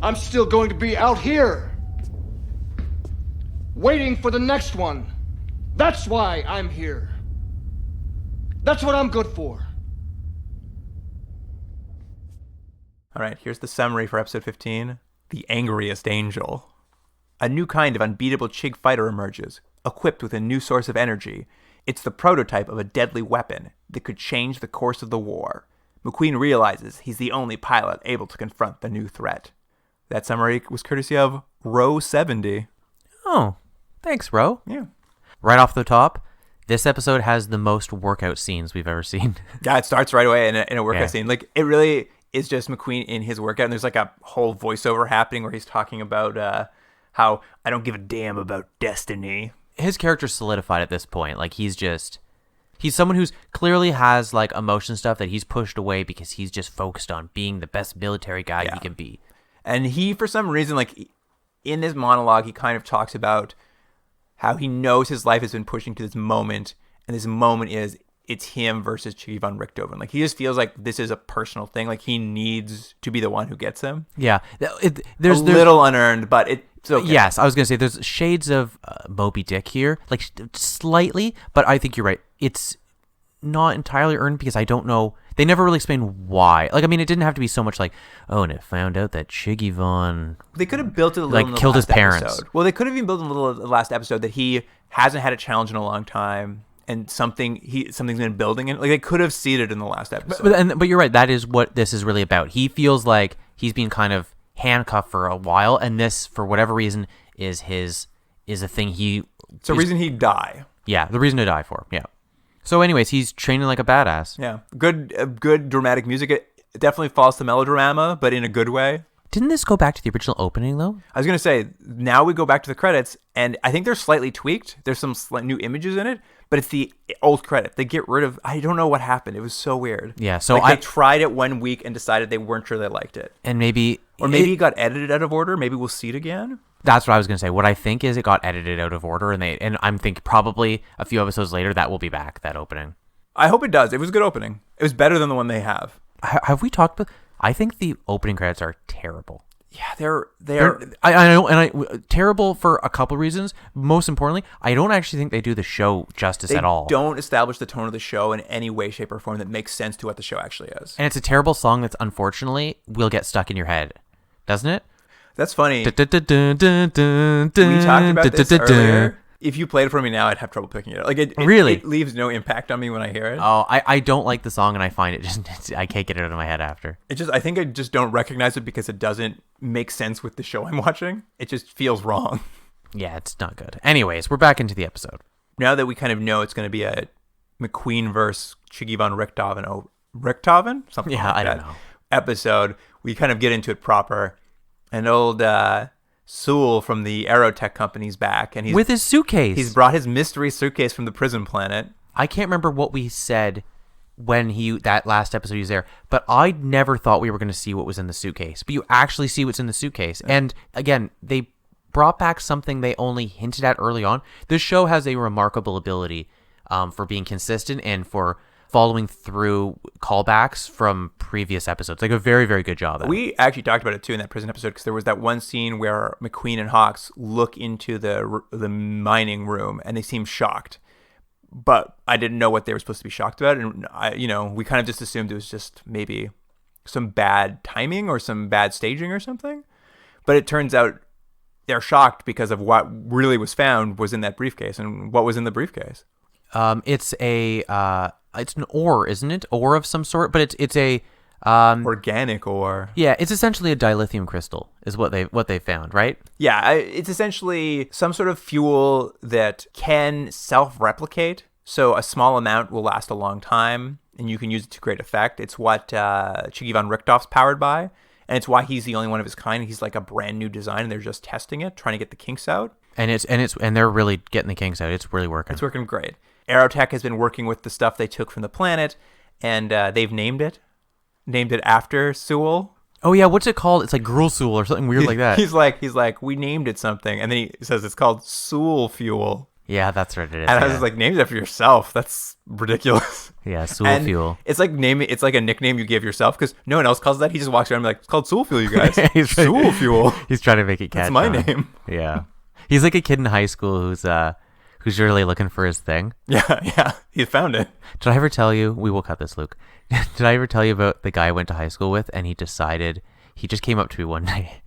I'm still going to be out here, waiting for the next one. That's why I'm here. That's what I'm good for. All right, here's the summary for episode 15. The Angriest Angel. A new kind of unbeatable Chig fighter emerges, equipped with a new source of energy. It's the prototype of a deadly weapon that could change the course of the war. McQueen realizes he's the only pilot able to confront the new threat. That summary was courtesy of Row 70. Oh, thanks, Ro. Yeah. Right off the top, this episode has the most workout scenes we've ever seen. Yeah, it starts right away in a workout Yeah. scene. Like, it really is just McQueen in his workout, and there's like a whole voiceover happening where he's talking about how I don't give a damn about destiny. His character's solidified at this point. Like, he's someone who's clearly has like emotion stuff that he's pushed away because he's just focused on being the best military guy he can be. And he, for some reason, like in this monologue, he kind of talks about how he knows his life has been pushing to this moment, and this moment is it's him versus Chiggy Von Richthofen. Like, he just feels like this is a personal thing. Like, he needs to be the one who gets him. Yeah, there's a little unearned, but it's okay. Yes, I was gonna say there's shades of Moby Dick here, like slightly, but I think you're right. It's not entirely earned because I don't know. They never really explain why. Like, I mean, it didn't have to be so much like, oh, and it found out that Chiggy Von They could have built it a little like in the killed his last parents. Episode. Well, they could have even built a little in the last episode that he hasn't had a challenge in a long time, and something's been building in. Like, they could have seeded in the last episode. But you're right. That is what this is really about. He feels like he's been kind of handcuffed for a while, and this, for whatever reason, is a thing It's a reason he'd die. Yeah, the reason to die for. Yeah. So, anyways, he's training like a badass. Yeah, good dramatic music. It definitely falls to melodrama, but in a good way. Didn't this go back to the original opening though? I was gonna say, now we go back to the credits, and I think they're slightly tweaked. There's some new images in it, but it's the old credit. They get rid of. I don't know what happened. It was so weird. Yeah. So they tried it 1 week and decided they weren't sure they liked it, and maybe it got edited out of order. Maybe we'll see it again. That's what I was gonna say. What I think is it got edited out of order, and I'm thinking probably a few episodes later that will be back, that opening. I hope it does. It was a good opening. It was better than the one they have. Have we talked about? I think the opening credits are terrible. Yeah, they're I know, and terrible for a couple reasons. Most importantly, I don't actually think they do the show justice at all. They don't establish the tone of the show in any way, shape, or form that makes sense to what the show actually is. And it's a terrible song that's unfortunately will get stuck in your head, doesn't it? That's funny. We talked about this earlier. If you played it for me now, I'd have trouble picking it up. Like, it leaves no impact on me when I hear it. Oh, I don't like the song, and I find it just I can't get it out of my head after. I think I just don't recognize it because it doesn't make sense with the show I'm watching. It just feels wrong. Yeah, it's not good. Anyways, we're back into the episode. Now that we kind of know it's going to be a McQueen versus Chiggy Von Richthofen? Something like that. I don't know. Episode, we kind of get into it proper. An old Sewell from the Aerotech company's back, and he's with his suitcase. He's brought his mystery suitcase from the prison planet. I can't remember what we said when that last episode he was there, but I never thought we were going to see what was in the suitcase. But you actually see what's in the suitcase. Yeah. And again, they brought back something they only hinted at early on. This show has a remarkable ability for being consistent and for following through callbacks from previous episodes. Like a very, very good job. We actually talked about it too in that prison episode because there was that one scene where McQueen and Hawks look into the mining room and they seem shocked. but I didn't know what they were supposed to be shocked about. And we kind of just assumed it was just maybe some bad timing or some bad staging or something. But it turns out they're shocked because of what really was found was in that briefcase. And what was in the briefcase? It's an ore, isn't it? Ore of some sort, but it's a organic ore. Yeah, it's essentially a dilithium crystal is what they found, right? Yeah, it's essentially some sort of fuel that can self-replicate. So a small amount will last a long time, and you can use it to great effect. It's what Chiggy Von Richthofen's powered by, and it's why he's the only one of his kind. He's like a brand new design, and they're just testing it, trying to get the kinks out. And they're really getting the kinks out. It's really working. It's working great. Aerotech has been working with the stuff they took from the planet, and they've named it after Sewell. Oh yeah, what's it called? It's like Gruel Sewell or something weird like that. He's like, we named it something, and then he says it's called Sewell Fuel. Yeah, that's what it is. And I was like, named it after yourself. That's ridiculous. Yeah, Sewell Fuel. It's like it's like a nickname you give yourself because no one else calls that. He just walks around and be like, it's called Sewell Fuel, you guys. Sewell Fuel. He's trying to make it catch. That's my name. Yeah, he's like a kid in high school who's really looking for his thing. Yeah, he found it. Did I ever tell you? We will cut this, Luke. Did I ever tell you about the guy I went to high school with, and he just came up to me one day.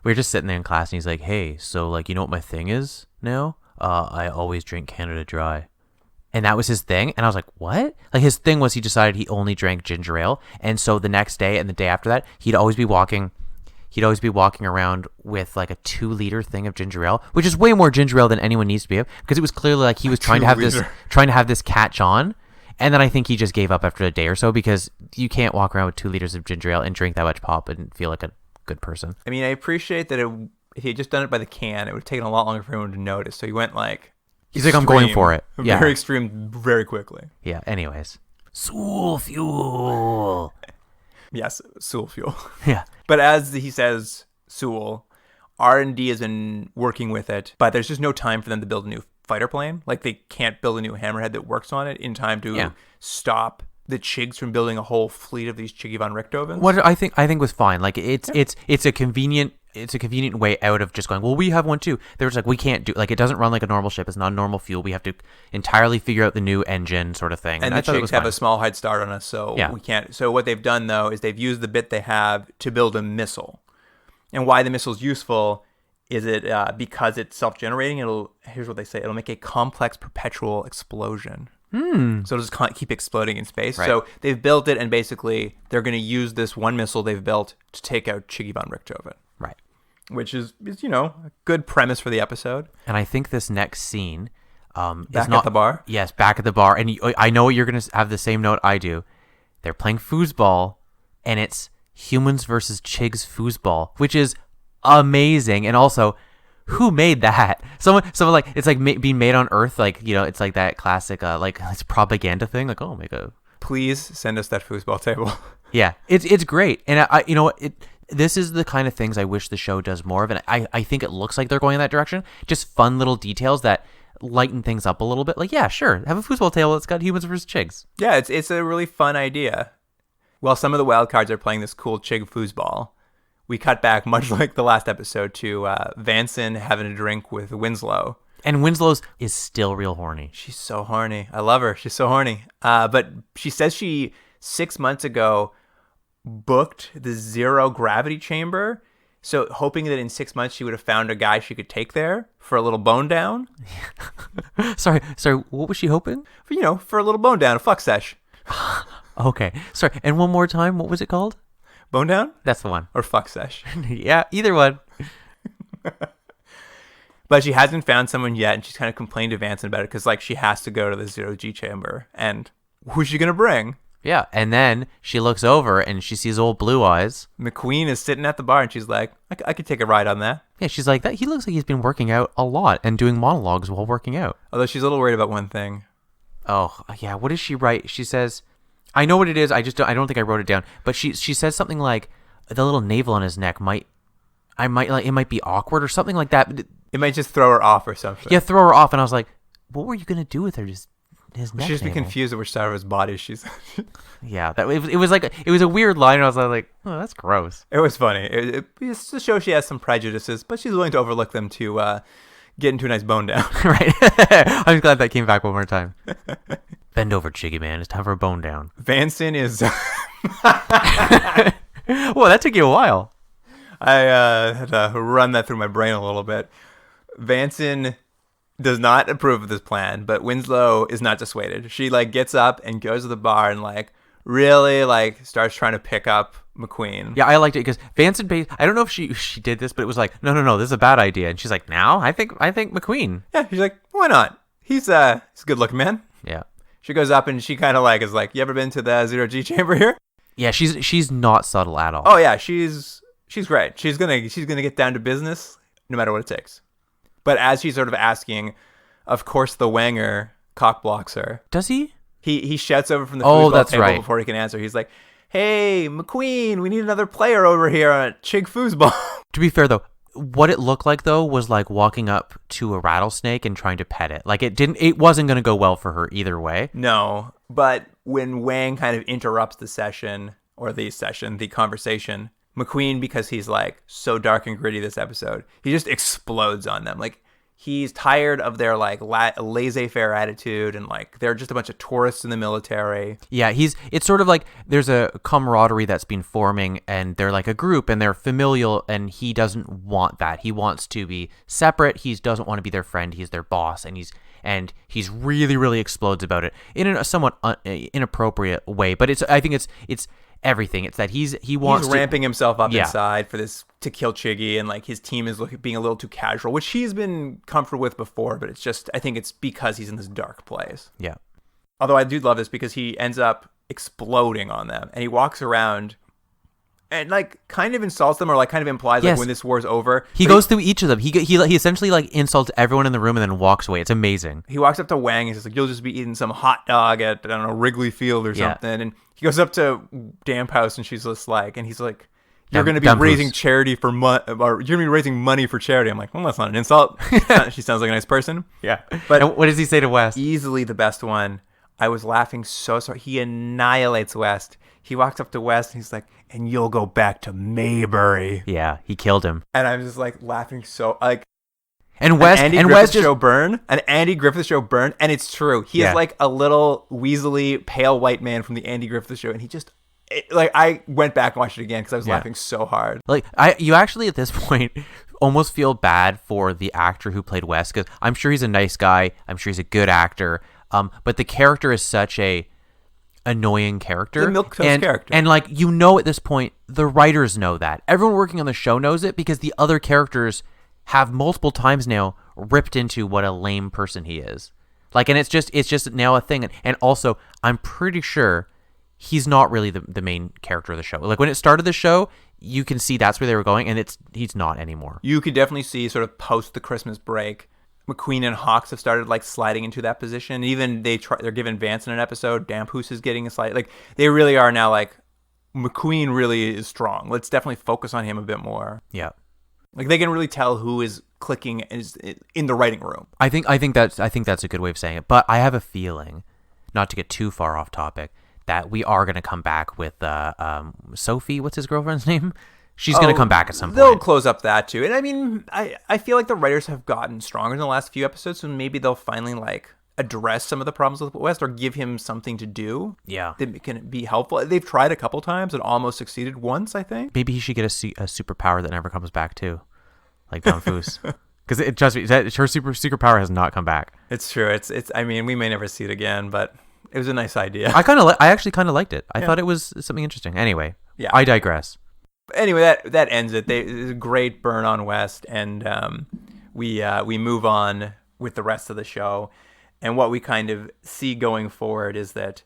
We were just sitting there in class, and he's like, "Hey, so like, you know what my thing is now? I always drink Canada Dry." And that was his thing. And I was like, what? Like, his thing was he decided he only drank ginger ale. And so the next day and the day after that, he'd always be walking around with like a 2-liter thing of ginger ale, which is way more ginger ale than anyone needs to be, because it was clearly like he was trying to have this catch on. And then I think he just gave up after a day or so, because you can't walk around with 2 liters of ginger ale and drink that much pop and feel like a good person. I mean, I appreciate that if he had just done it by the can, it would have taken a lot longer for anyone to notice. So he went like, he's like, I'm going for it. Yeah. Very extreme, very quickly. Yeah. Anyways. Sewell Fuel. Yes, Sewell Fuel. Yeah. But as he says, Sewell, R&D has been working with it, but there's just no time for them to build a new fighter plane. Like, they can't build a new Hammerhead that works on it in time to stop the Chigs from building a whole fleet of these Chiggy Von Richthofens. What I think was fine. Like, it's a convenient way out of just going, well, we have one too. They were just like, we can't do, like, it doesn't run like a normal ship. It's not a normal fuel. We have to entirely figure out the new engine sort of thing. And the Chigs have a small head start on us, so we can't. So what they've done, though, is they've used the bit they have to build a missile. And why the missile's useful is because it's self-generating. Here's what they say. It'll make a complex perpetual explosion. So it'll just keep exploding in space. Right. So they've built it, and basically they're going to use this one missile they've built to take out Chiggy Von Richthofen. Right. Which is a good premise for the episode. And I think this next scene back at the bar? Yes, back at the bar. And I know you're going to have the same note I do. They're playing foosball, and it's humans versus Chigs foosball, which is amazing. And also, who made that? Someone like, it's like being made on Earth. Like, it's like that classic like, it's propaganda thing. Like, oh, make a... Please send us that foosball table. Yeah, it's great. And I this is the kind of things I wish the show does more of, and I think it looks like they're going in that direction. Just fun little details that lighten things up a little bit. Like, yeah, sure, have a foosball table that's got humans versus Chigs. Yeah, it's a really fun idea. While some of the wild cards are playing this cool Chig foosball, we cut back, much like the last episode, to Vanson having a drink with Winslow. And Winslow's is still real horny. She's so horny. I love her. She's so horny. But she says she 6 months ago booked the zero gravity chamber, so hoping that in 6 months she would have found a guy she could take there for a little bone down. sorry, what was she hoping? For a little bone down, a fuck sesh. Okay, sorry, and one more time, what was it called? Bone down? That's the one. Or fuck sesh. Yeah, either one. But she hasn't found someone yet, and she's kind of complained to Vanson about it, because like, she has to go to the zero G chamber, and who's she gonna bring? Yeah, and then she looks over and she sees old Blue Eyes. McQueen is sitting at the bar, and she's like, I could take a ride on that. Yeah, she's like, that. He looks like he's been working out a lot and doing monologues while working out. Although she's a little worried about one thing. Oh, yeah, what does she write? She says, I know what it is, I don't think I wrote it down, but she says something like, the little navel on his neck might be awkward or something like that. It might just throw her off or something. Yeah, throw her off, and I was like, what were you going to do with her? Just his neck. She'd just be confused at which side of his body she's. Yeah, it was a weird line. And I was like, oh, that's gross. It was funny. It's to show she has some prejudices, but she's willing to overlook them to get into a nice bone down. Right. I'm glad that came back one more time. Bend over, Chiggy man. It's time for a bone down. Vanson is... Well, that took you a while. I had to run that through my brain a little bit. Vanson does not approve of this plan, but Winslow is not dissuaded. She like gets up and goes to the bar and like really like starts trying to pick up McQueen. Yeah, I liked it because Vanson. I don't know if she did this, but it was like, no, this is a bad idea. And she's like, now I think McQueen. Yeah, she's like, why not? He's a good looking man. Yeah. She goes up and she kind of like is like, you ever been to the zero G chamber here? Yeah, she's not subtle at all. Oh yeah, she's great. She's gonna get down to business no matter what it takes. But as she's sort of asking, of course the Wanger cock blocks her. Does he? He shouts over from the Oh, foosball that's table right. before he can answer. He's like, hey, McQueen, we need another player over here on Chig Foosball. To be fair though, what it looked like though was like walking up to a rattlesnake and trying to pet it. Like it wasn't going to go well for her either way. No, but when Wang kind of interrupts the conversation, McQueen, because he's like so dark and gritty this episode, he just explodes on them. Like he's tired of their like laissez-faire attitude and like they're just a bunch of tourists in the military. Yeah, it's sort of like there's a camaraderie that's been forming and they're like a group and they're familial and he doesn't want that. He wants to be separate. He doesn't want to be their friend. He's their boss and he's really, really explodes about it in a somewhat inappropriate way. But I think it's everything. It's that he's ramping himself up Yeah. inside for this to kill Chiggy, and like his team is being a little too casual, which he's been comfortable with before, but it's just, I think it's because he's in this dark place. Yeah. Although I do love this because he ends up exploding on them and he walks around and like kind of insults them or like kind of implies Yes. like when this war's over. He goes through each of them. He essentially like insults everyone in the room and then walks away. It's amazing. He walks up to Wang and says like, you'll just be eating some hot dog at, I don't know, Wrigley Field or Yeah. something. And he goes up to Damp House and she's just like, and he's like, you're Damp- going to be Damp raising House. charity for or you're going to be raising money for charity. I'm like, well, that's not an insult. She sounds like a nice person. Yeah. But And what does he say to West? easily the best one. I was laughing so sorry. He annihilates West. He walks up to West and he's like, and you'll go back to Maybury. Yeah, he killed him. And I'm just like laughing so like And West Andy and Griffith West just show burn. An Andy Griffith show burn, and it's true. He Yeah. is like a little weaselly pale white man from the Andy Griffith show, and he just like I went back and watched it again because I was Yeah. laughing so hard. like you actually at this point almost feel bad for the actor who played West because I'm sure he's a nice guy. I'm sure he's a good actor. But the character is such a annoying character. The milquetoast character. And like at this point, the writers know that. Everyone working on the show knows it because the other characters have multiple times now ripped into what a lame person he is. Like, and it's just now a thing. And also, I'm pretty sure he's not really the main character of the show. Like when it started the show, you can see that's where they were going, and he's not anymore. You could definitely see sort of post the Christmas break, McQueen and Hawks have started like sliding into that position. Even they're giving Vance in an episode. Damphoose is getting a slide. Like they really are now like McQueen really is strong. Let's definitely focus on him a bit more. Yeah. Like they can really tell who is clicking is in the writing room. I think that's a good way of saying it. But I have a feeling, not to get too far off topic, that we are going to come back with Sophie. What's his girlfriend's name? She's going to come back at some point. They'll close up that too. And I mean, I feel like the writers have gotten stronger in the last few episodes, so maybe they'll finally like address some of the problems with West or give him something to do. Yeah. That can be helpful. They've tried a couple times and almost succeeded once, I think. Maybe he should get a superpower that never comes back too, like Damphoose. Because trust me, her superpower has not come back. It's true. It's. I mean, we may never see it again, but it was a nice idea. I actually kind of liked it. I thought it was something interesting. Anyway, yeah. I digress. Anyway, that ends it. There's a great burn on West, and we move on with the rest of the show. And what we kind of see going forward is that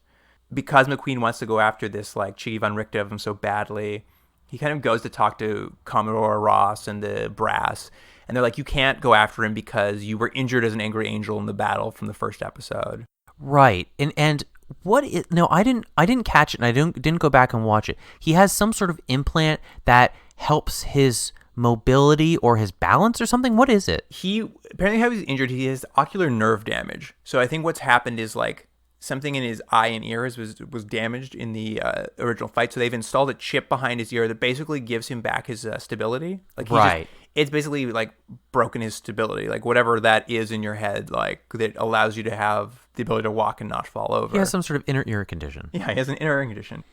because McQueen wants to go after this like Chiggy Von Richthofen so badly, he kind of goes to talk to Commodore Ross and the brass, and they're like, "You can't go after him because you were injured as an angry angel in the battle from the first episode." Right, and what is no, I didn't catch it, and I didn't go back and watch it. He has some sort of implant that helps his mobility or his balance or something. What is it? He apparently how he's injured. He has ocular nerve damage. So I think what's happened is like something in his eye and ears was damaged in the original fight. So they've installed a chip behind his ear that basically gives him back his stability. Like right. it's basically like broken his stability, like whatever that is in your head, like that allows you to have the ability to walk and not fall over. He has some sort of inner ear condition. Yeah, he has an inner ear condition.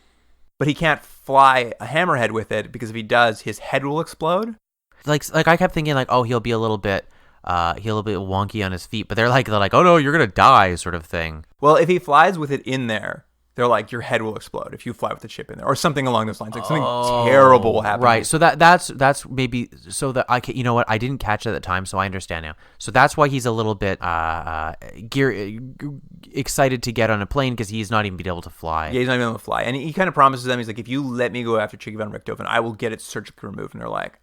But he can't fly a hammerhead with it because if he does, his head will explode. Like I kept thinking like, oh, he'll be a little bit wonky on his feet, but they're like, oh no, you're gonna die, sort of thing. Well, if he flies with it in there, they're like, your head will explode if you fly with the chip in there, or something along those lines. Like something terrible will happen. Right. So that's maybe so that I can, you know what, I didn't catch it at the time, so I understand now. So that's why he's a little bit excited to get on a plane because he's not even be able to fly. Yeah, he's not even able to fly, and he kind of promises them, he's like, if you let me go after Chiggy Von Richthofen, I will get it surgically removed. And they're like,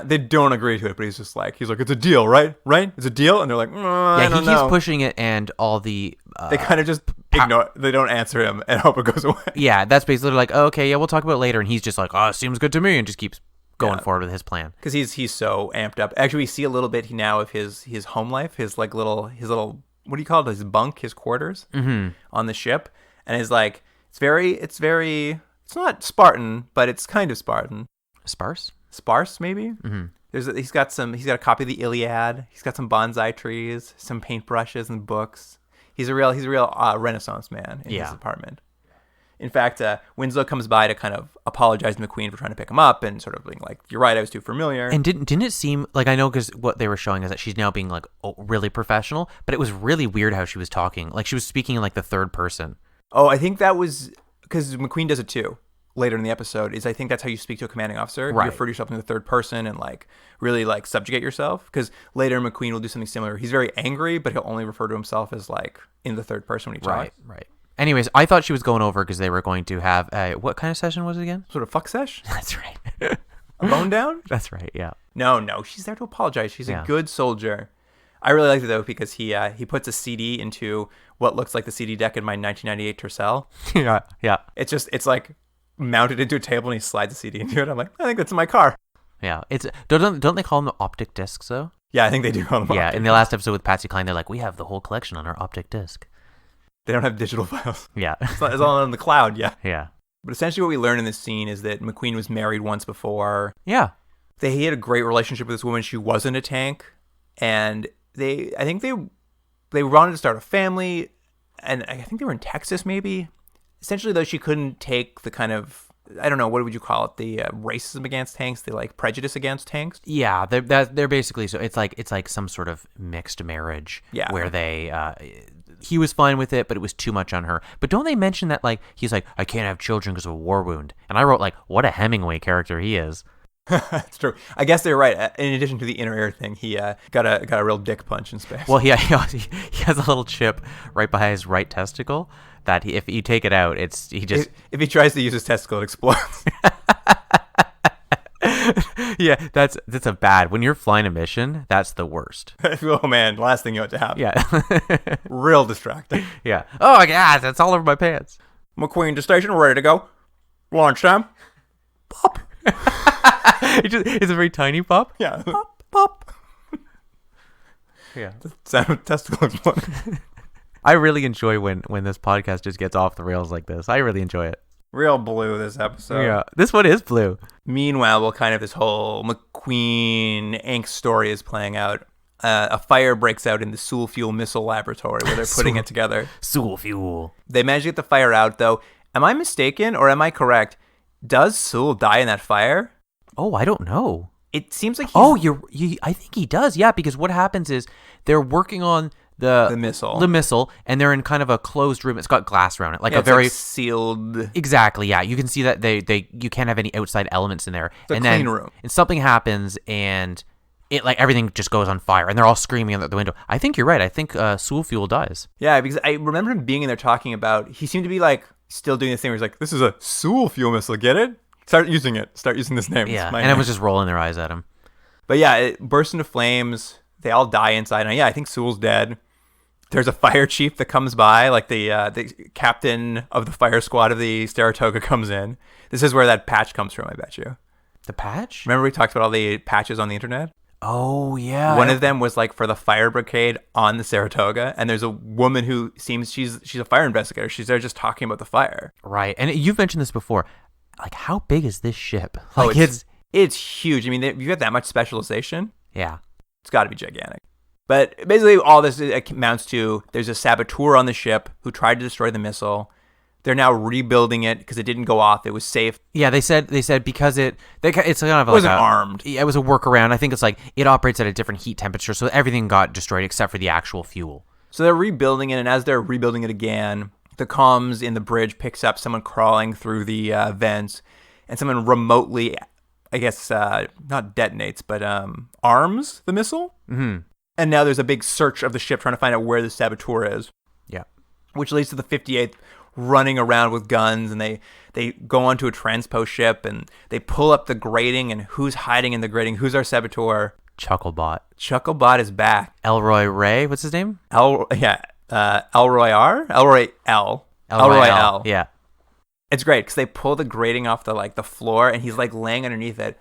they don't agree to it, but he's like, it's a deal, right? It's a deal, and they're like, I don't know. He keeps pushing it, and all the they kind of just ignore. They don't answer him and hope it goes away. Yeah, that's basically like, oh, okay, yeah, we'll talk about it later. And he's just like, oh, seems good to me, and just keeps going forward with his plan. Because he's so amped up. Actually, we see a little bit now of his home life, his little what do you call it? His bunk, his quarters on the ship, and he's like, it's not Spartan, but it's kind of Spartan. Sparse, maybe. Mm-hmm. He's got a copy of the Iliad. He's got some bonsai trees, some paintbrushes and books. He's a real Renaissance man in his apartment. In fact, Winslow comes by to kind of apologize to McQueen for trying to pick him up and sort of being like, you're right, I was too familiar. And didn't it seem like, I know because what they were showing is that she's now being like really professional, but it was really weird how she was talking. Like she was speaking in like the third person. Oh, I think that was because McQueen does it too. Later in the episode I think that's how you speak to a commanding officer. Right. You refer to yourself in the third person and like really like subjugate yourself. Because later McQueen will do something similar. He's very angry, but he'll only refer to himself as like in the third person when he talks. Right. Anyways, I thought she was going over because they were going to have what kind of session was it again? Sort of fuck sesh? That's right. A bone down? That's right, yeah. No, she's there to apologize. She's a good soldier. I really liked it though because he puts a CD into what looks like the CD deck in my 1998 Tercel. Yeah. It's like mounted into a table and he slides the CD into it. I'm like, I think that's in my car. Yeah, it's don't they call them the optic discs though? Yeah, I think they do call them. Yeah, in the last episode with Patsy Cline, they're like, we have the whole collection on our optic disc. They don't have digital files. Yeah, it's all on the cloud. Yeah. But essentially, what we learn in this scene is that McQueen was married once before. Yeah, he had a great relationship with this woman. She wasn't a tank, and I think they wanted to start a family, and I think they were in Texas maybe. Essentially, though, she couldn't take the kind of, I don't know, what would you call it? The racism against tanks, the like prejudice against tanks. Yeah, they're basically, so it's like some sort of mixed marriage. Yeah. Where he was fine with it, but it was too much on her. But don't they mention that like he's like, I can't have children because of a war wound? And I wrote like, what a Hemingway character he is. That's true. I guess they're right. In addition to the inner ear thing, he got a real dick punch in space. Well, he has a little chip right behind his right testicle that if you take it out, if he tries to use his testicle, it explodes. Yeah, that's a bad. When you're flying a mission, that's the worst. Oh man, last thing you want to have. Yeah. Real distracting. Yeah. Oh my God, that's all over my pants. McQueen to station, ready to go. Launch time. Pop. It's a very tiny pop. Yeah. Pop. Yeah. The sound of testicle exploding. I really enjoy when this podcast just gets off the rails like this. I really enjoy it. Real blue this episode. Yeah, this one is blue. Meanwhile, kind of this whole McQueen angst story is playing out. A fire breaks out in the Sul Fuel missile laboratory where they're putting it together. Sul Fuel. They manage to get the fire out, though. Am I mistaken or am I correct? Does Sul die in that fire? Oh, I don't know. It seems like I think he does. Yeah, because what happens is they're working on the missile, and they're in kind of a closed room. It's got glass around it, like a very sealed. Exactly. Yeah, you can see that you can't have any outside elements in there. It's a clean room. And something happens, and it like everything just goes on fire, and they're all screaming out the window. I think you're right. I think Sul Fuel dies. Yeah, because I remember him being in there talking about. He seemed to be like still doing this thing where he's like, "This is a Sul Fuel missile. Get it? Start using it. Start using this name." Yeah, and it was just rolling their eyes at him. But yeah, it bursts into flames. They all die inside. And yeah, I think Sul's dead. There's a fire chief that comes by, like the captain of the fire squad of the Saratoga comes in. This is where that patch comes from, I bet you. The patch? Remember we talked about all the patches on the internet? Oh, yeah. One of them was like for the fire brigade on the Saratoga, and there's a woman who seems she's a fire investigator. She's there just talking about the fire. Right, and you've mentioned this before. Like, how big is this ship? Like, It's huge. I mean, you got that much specialization. Yeah. It's got to be gigantic. But basically, all this amounts to there's a saboteur on the ship who tried to destroy the missile. They're now rebuilding it because it didn't go off. It was safe. Yeah, they said because it's kind of like wasn't armed. Yeah, it was a workaround. I think it's like it operates at a different heat temperature, so everything got destroyed except for the actual fuel. So they're rebuilding it, and as they're rebuilding it again, the comms in the bridge picks up someone crawling through the vents, and someone remotely, I guess, not detonates, but arms the missile. Mm-hmm. And now there's a big search of the ship trying to find out where the saboteur is. Yeah. Which leads to the 58th running around with guns, and they go onto a transpo ship, and they pull up the grating, and who's hiding in the grating? Who's our saboteur? Chucklebot. Chucklebot is back. Elroy Ray, what's his name? Elroy R? Elroy L. Elroy L. Yeah. It's great because they pull the grating off the floor, and he's like laying underneath it,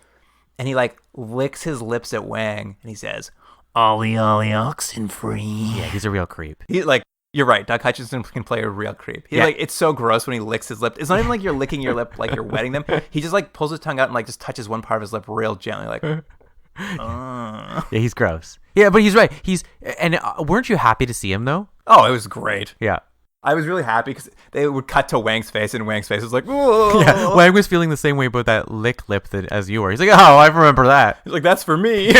and he like licks his lips at Wang, and he says, "Ollie, ollie, oxen free." Yeah, he's a real creep. He like, you're right. Doug Hutchinson can play a real creep. He like, it's so gross when he licks his lip. It's not even like you're licking your lip like you're wetting them. He just like pulls his tongue out and like just touches one part of his lip real gently, like. Yeah, he's gross. Yeah, but he's right. Weren't you happy to see him though? Oh, it was great. Yeah. I was really happy because they would cut to Wang's face, and Wang's face was like, "Whoa." Yeah, Wang was feeling the same way about that lick lip as you were. He's like, "Oh, I remember that." He's like, "That's for me."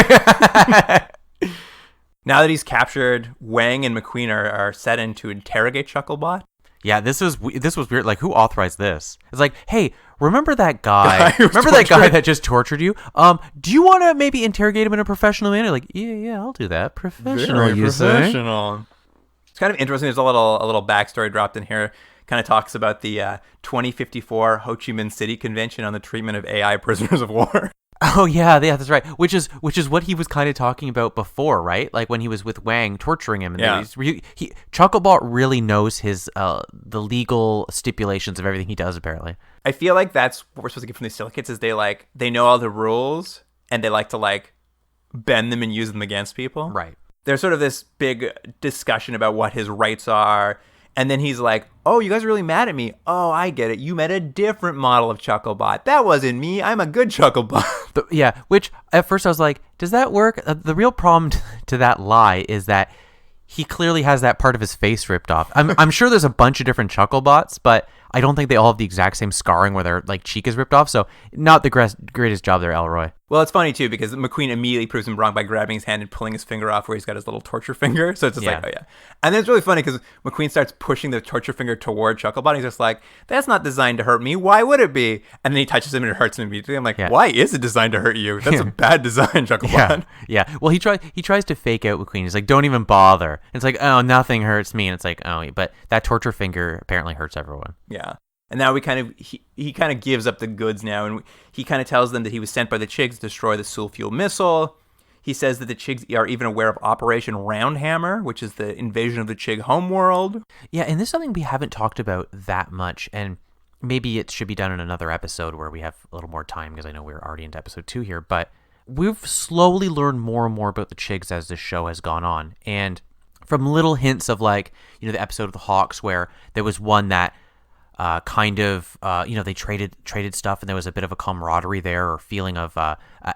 Now that he's captured, Wang and McQueen are set in to interrogate Chucklebot. Yeah, this was weird. Like, who authorized this? It's like, hey, remember that guy? Remember that guy that just tortured you? Do you want to maybe interrogate him in a professional manner? Like, yeah, I'll do that. Professional, Very you professional. say? It's kind of interesting. There's a little backstory dropped in here. Kind of talks about the 2054 Ho Chi Minh City Convention on the Treatment of AI Prisoners of War. Oh yeah, that's right. Which is what he was kind of talking about before, right? Like when he was with Wang torturing him. And Chucklebot really knows his the legal stipulations of everything he does. Apparently, I feel like that's what we're supposed to get from these silicates is they know all the rules and they like to like bend them and use them against people. Right. There's sort of this big discussion about what his rights are. And then he's like, "Oh, you guys are really mad at me. Oh, I get it. You met a different model of Chucklebot. That wasn't me. I'm a good Chucklebot." Yeah, which at first I was like, does that work? The real problem to that lie is that he clearly has that part of his face ripped off. I'm sure there's a bunch of different Chucklebots, but I don't think they all have the exact same scarring where their like cheek is ripped off. So not the greatest job there, Elroy. Well, it's funny too because McQueen immediately proves him wrong by grabbing his hand and pulling his finger off where he's got his little torture finger. So it's just like, oh yeah. And then it's really funny because McQueen starts pushing the torture finger toward Chucklebot. And he's just like, "That's not designed to hurt me. Why would it be?" And then he touches him and it hurts him immediately. I'm like, why is it designed to hurt you? That's a bad design, Chucklebot. Yeah. Well, he tries to fake out McQueen. He's like, "Don't even bother." And it's like, "Oh, nothing hurts me." And it's like, "Oh," but that torture finger apparently hurts everyone. Yeah. And now he kind of gives up the goods now, and he kind of tells them that he was sent by the Chigs to destroy the Sul Fuel missile. He says that the Chigs are even aware of Operation Roundhammer, which is the invasion of the Chig homeworld. Yeah, and this is something we haven't talked about that much, and maybe it should be done in another episode where we have a little more time because I know we're already into episode 2 here, but we've slowly learned more and more about the Chigs as this show has gone on, and from little hints of like, the episode of the Hawks where there was one that they traded stuff, and there was a bit of a camaraderie there, or feeling of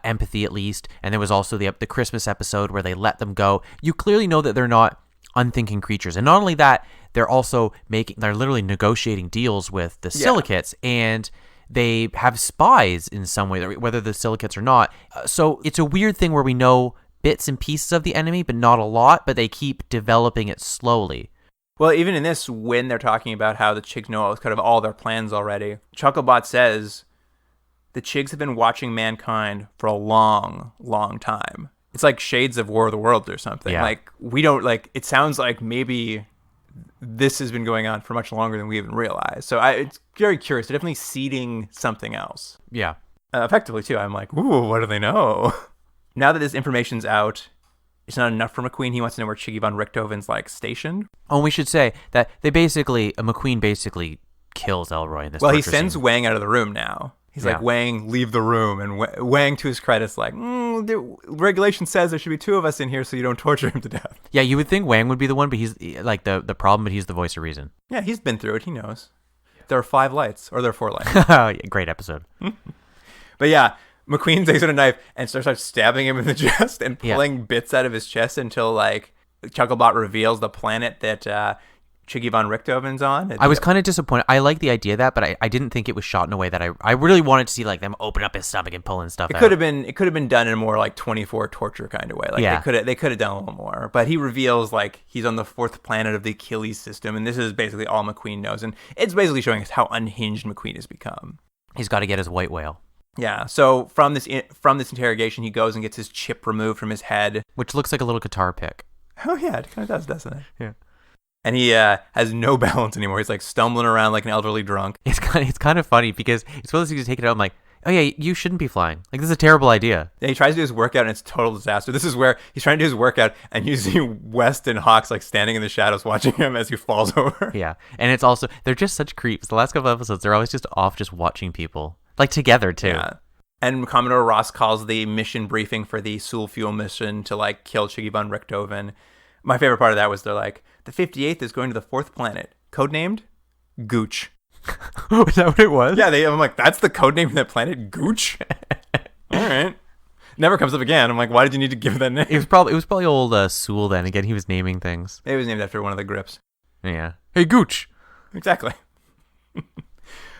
empathy at least. And there was also the Christmas episode where they let them go. You clearly know that they're not unthinking creatures, and not only that, they're literally negotiating deals with the silicates, and they have spies in some way, whether the silicates or not. So it's a weird thing where we know bits and pieces of the enemy, but not a lot. But they keep developing it slowly. Well, even in this, when they're talking about how the Chigs know kind of all their plans already, Chucklebot says the Chigs have been watching mankind for a long, long time. It's like shades of War of the Worlds or something. Yeah. Like, we don't, like, it sounds like maybe this has been going on for much longer than we even realized. So it's very curious. They're definitely seeding something else. Yeah. Effectively, too. I'm like, ooh, what do they know? Now that this information's out, it's not enough for McQueen. He wants to know where Chiggy Von Richthofen's like stationed. Oh, and we should say that McQueen basically kills Elroy in this. Well, he sends Wang out of the room now. He's like, "Wang, leave the room." And Wang, to his credit, is like, the regulation says there should be 2 of us in here so you don't torture him to death. Yeah, you would think Wang would be the one, but he's like the problem, but he's the voice of reason. Yeah, he's been through it. He knows. There are 5 lights, or there are 4 lights. Yeah, great episode. But yeah, McQueen takes out a knife and starts stabbing him in the chest and pulling bits out of his chest until like Chucklebot reveals the planet that Chiggy Von Richthofen's on. I was kind of disappointed. I like the idea of that, but I didn't think it was shot in a way that I really wanted to see like them open up his stomach and pulling stuff out. It could have been done in a more like 24 torture kind of way. Like they could have done a little more. But he reveals like he's on the fourth planet of the Achilles system, and this is basically all McQueen knows, and it's basically showing us how unhinged McQueen has become. He's got to get his white whale. Yeah. So from this interrogation, he goes and gets his chip removed from his head, which looks like a little guitar pick. Oh yeah, it kind of does, doesn't it? Yeah. And he has no balance anymore. He's like stumbling around like an elderly drunk. It's kind of funny because he's supposed to take it out. I'm like, oh yeah, you shouldn't be flying. Like, this is a terrible idea. Yeah, he tries to do his workout and it's a total disaster. This is where he's trying to do his workout and you see West and Hawks like standing in the shadows watching him as he falls over. Yeah, and it's also, they're just such creeps. The last couple of episodes, they're always just off just watching people. Like together too. Yeah. And Commodore Ross calls the mission briefing for the Sul Fuel mission to like kill Chiggy Von Richthofen. My favorite part of that was they're like, the 58th is going to the fourth planet, codenamed Gooch. Is that what it was? Yeah, I'm like, that's the codename for that planet, Gooch? All right. Never comes up again. I'm like, why did you need to give it that name? It was probably old Sewell then. Again, he was naming things. It was named after one of the grips. Yeah. Hey, Gooch. Exactly.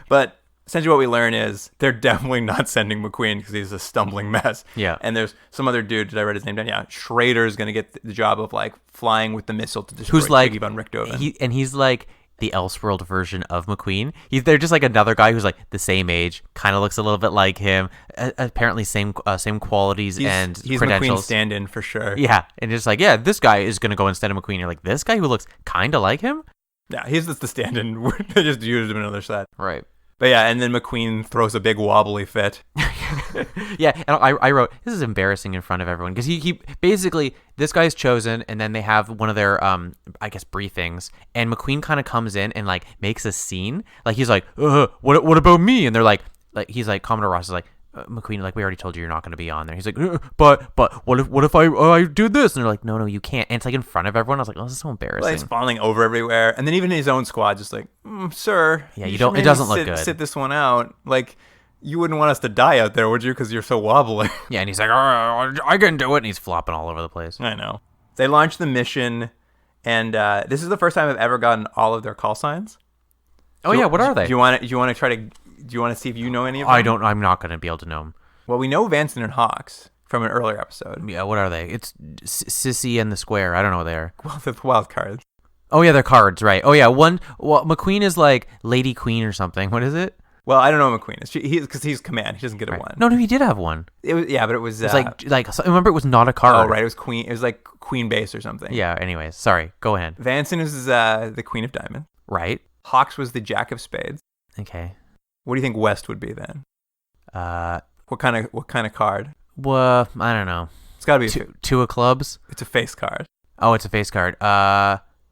But essentially what we learn is they're definitely not sending McQueen because he's a stumbling mess. Yeah. And there's some other dude, did I write his name down? Yeah. Schrader's going to get the job of like flying with the missile to destroy Chiggy Von Richthofen. He's like the Elseworld version of McQueen. They're just like another guy who's like the same age, kind of looks a little bit like him. Apparently same qualities and he's credentials. McQueen's stand-in for sure. Yeah. And just like, yeah, this guy is going to go instead of McQueen. You're like, this guy who looks kind of like him? Yeah, he's just the stand-in. They just used him in another set. Right. But yeah, and then McQueen throws a big wobbly fit. Yeah, and I wrote, this is embarrassing in front of everyone because he basically, this guy's chosen, and then they have one of their I guess briefings, and McQueen kind of comes in and like makes a scene, like he's like, what about me? And they're like he's like, Commodore Ross is like, McQueen, like, we already told you you're not going to be on there. He's like, but what if I do this? And they're like, no, you can't. And it's like in front of everyone. I was like, oh, this is so embarrassing. Well, it's falling over everywhere, and then even his own squad just like, sir, yeah, you don't. It doesn't look good. Sit this one out. Like, you wouldn't want us to die out there, would you? Because you're so wobbly. Yeah, and he's like, I can do it, and he's flopping all over the place. I know. They launch the mission, and this is the first time I've ever gotten all of their call signs. Oh yeah, what are they? Do you want to try to? Do you want to see if you know any of them? I'm not going to be able to know them. Well, we know Vanson and Hawks from an earlier episode. Yeah, what are they? It's Sissy and the Square. I don't know what they are. Well, they're wild cards. Oh yeah, they're cards, right? Oh yeah, McQueen is like Lady Queen or something. What is it? Well, I don't know what McQueen is. Because he's command. He doesn't get a one. No, he did have one. It was but it was like remember, it was not a card. Oh right, it was Queen. It was like Queen Base or something. Yeah. Anyways, sorry. Go ahead. Vanson is the Queen of Diamonds. Right. Hawks was the Jack of Spades. Okay. What do you think West would be then? What kind of card? Well, I don't know. It's got to be two of clubs. It's a face card. Oh, it's a face card.